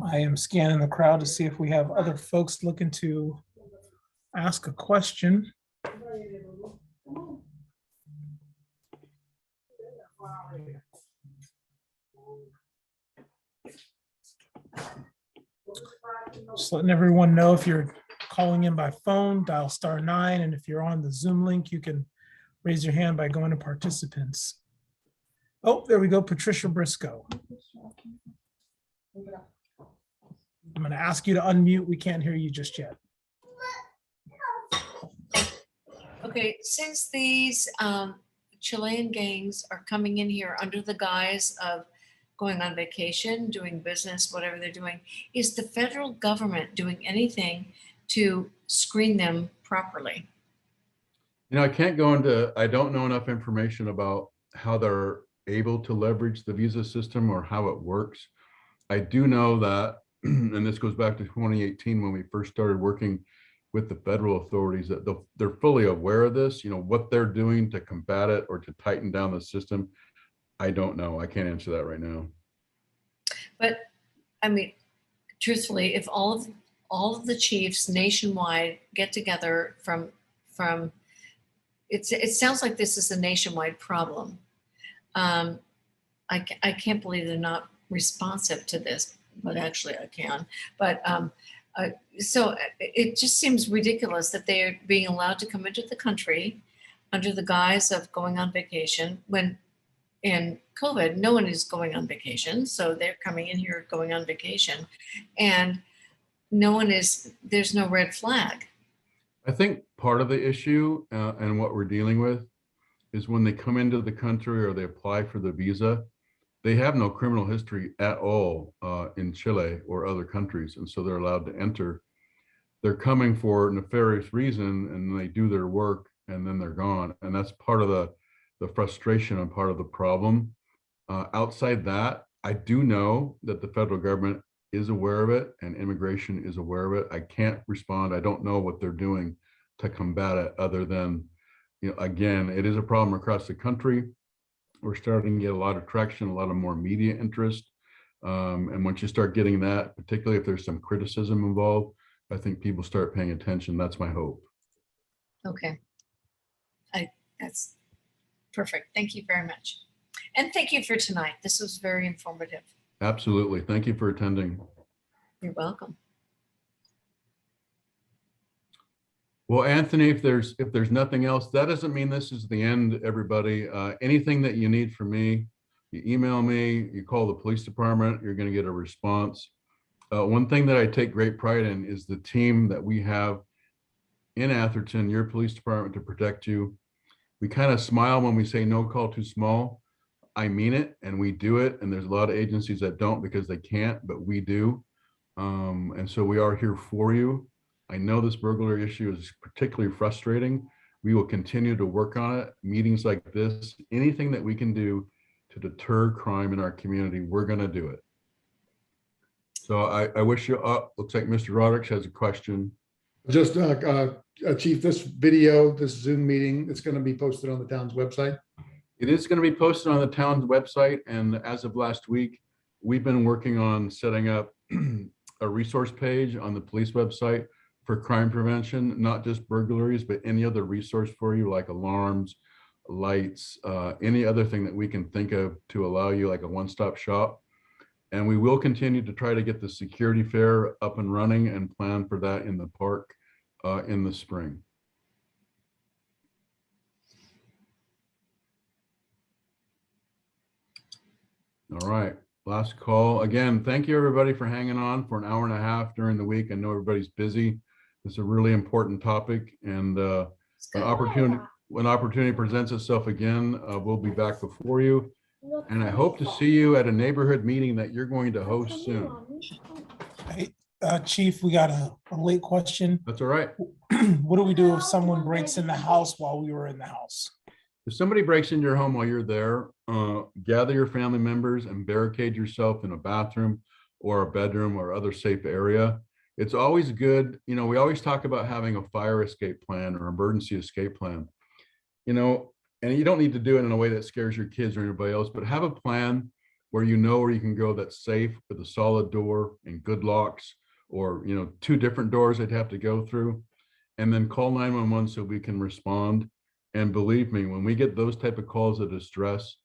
I am scanning the crowd to see if we have other folks looking to ask a question. Just letting everyone know, if you're calling in by phone, dial *9, and if you're on the Zoom link, you can raise your hand by going to participants. Oh, there we go, Patricia Briscoe. I'm going to ask you to unmute. We can't hear you just yet. Okay, since these Chilean gangs are coming in here under the guise of going on vacation, doing business, whatever they're doing, is the federal government doing anything to screen them properly? I can't go into, I don't know enough information about how they're able to leverage the visa system or how it works. I do know that, and this goes back to 2018 when we first started working with the federal authorities, that they're fully aware of this, what they're doing to combat it or to tighten down the system. I don't know. I can't answer that right now. But I mean, truthfully, if all of the chiefs nationwide get together from it sounds like this is a nationwide problem. I can't believe they're not responsive to this, but actually I can. But so it just seems ridiculous that they are being allowed to come into the country under the guise of going on vacation, when in COVID, no one is going on vacation. So they're coming in here going on vacation, and there's no red flag. I think part of the issue and what we're dealing with is when they come into the country or they apply for the visa, they have no criminal history at all in Chile or other countries. And so they're allowed to enter. They're coming for nefarious reason, and they do their work and then they're gone. And that's part of the frustration and part of the problem. Outside that, I do know that the federal government is aware of it and immigration is aware of it. I can't respond. I don't know what they're doing to combat it, other than, again, it is a problem across the country. We're starting to get a lot of traction, a lot of more media interest. And once you start getting that, particularly if there's some criticism involved, I think people start paying attention. That's my hope. Okay. That's perfect. Thank you very much. And thank you for tonight. This was very informative. Absolutely. Thank you for attending. You're welcome. Well, Anthony, if there's nothing else, that doesn't mean this is the end, everybody. Anything that you need from me, you email me, you call the police department, you're going to get a response. One thing that I take great pride in is the team that we have in Atherton, your police department, to protect you. We kind of smile when we say no call too small. I mean it, and we do it. And there's a lot of agencies that don't because they can't, but we do. And so we are here for you. I know this burglary issue is particularly frustrating. We will continue to work on it. Meetings like this, anything that we can do to deter crime in our community, we're going to do it. So I wish you, looks like Mr. Roderick has a question. Just, Chief, this video, this Zoom meeting, it's going to be posted on the town's website. It is going to be posted on the town's website. And as of last week, we've been working on setting up a resource page on the police website for crime prevention, not just burglaries, but any other resource for you, like alarms, lights, any other thing that we can think of to allow you like a one-stop shop. And we will continue to try to get the security fair up and running and plan for that in the park in the spring. All right, last call. Again, thank you everybody for hanging on for an hour and a half during the week. I know everybody's busy. It's a really important topic, and when opportunity presents itself again, we'll be back before you. And I hope to see you at a neighborhood meeting that you're going to host soon. Hey, Chief, we got a late question. That's all right. What do we do if someone breaks in the house while we were in the house? If somebody breaks into your home while you're there, gather your family members and barricade yourself in a bathroom or a bedroom or other safe area. It's always good. You know, we always talk about having a fire escape plan or emergency escape plan, you know, and you don't need to do it in a way that scares your kids or anybody else, but have a plan where you know where you can go that's safe with a solid door and good locks, or, you know, 2 different doors they'd have to go through, and then call 911 so we can respond. And believe me, when we get those type of calls of distress,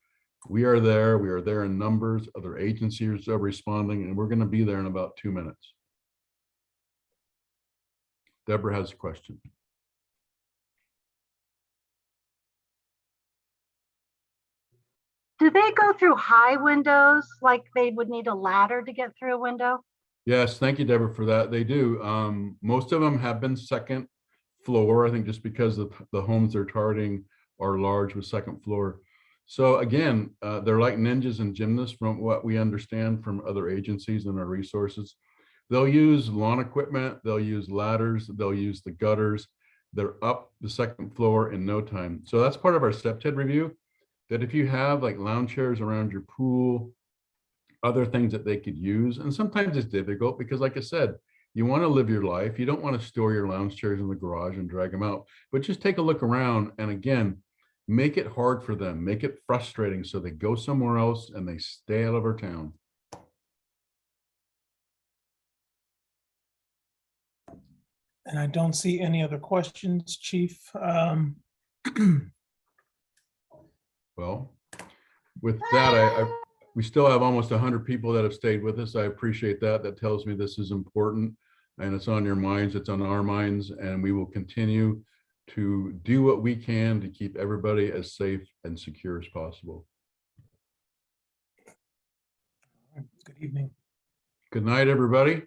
we are there in numbers. Other agencies are responding, and we're going to be there in about 2 minutes. Deborah has a question. Do they go through high windows, like they would need a ladder to get through a window? Yes, thank you, Deborah, for that. They do. Most of them have been second floor, I think, just because the homes they're targeting are large with second floor. So again, they're like ninjas and gymnasts from what we understand from other agencies and our resources. They'll use lawn equipment, they'll use ladders, they'll use the gutters. They're up the second floor in no time. So that's part of our STEP review, that if you have like lounge chairs around your pool, other things that they could use. And sometimes it's difficult because, like I said, you want to live your life. You don't want to store your lounge chairs in the garage and drag them out, but just take a look around. And again, make it hard for them, make it frustrating so they go somewhere else and they stay out of our town. And I don't see any other questions, Chief. Well, with that, we still have almost 100 people that have stayed with us. I appreciate that. That tells me this is important and it's on your minds, it's on our minds, and we will continue to do what we can to keep everybody as safe and secure as possible. Good evening. Good night, everybody.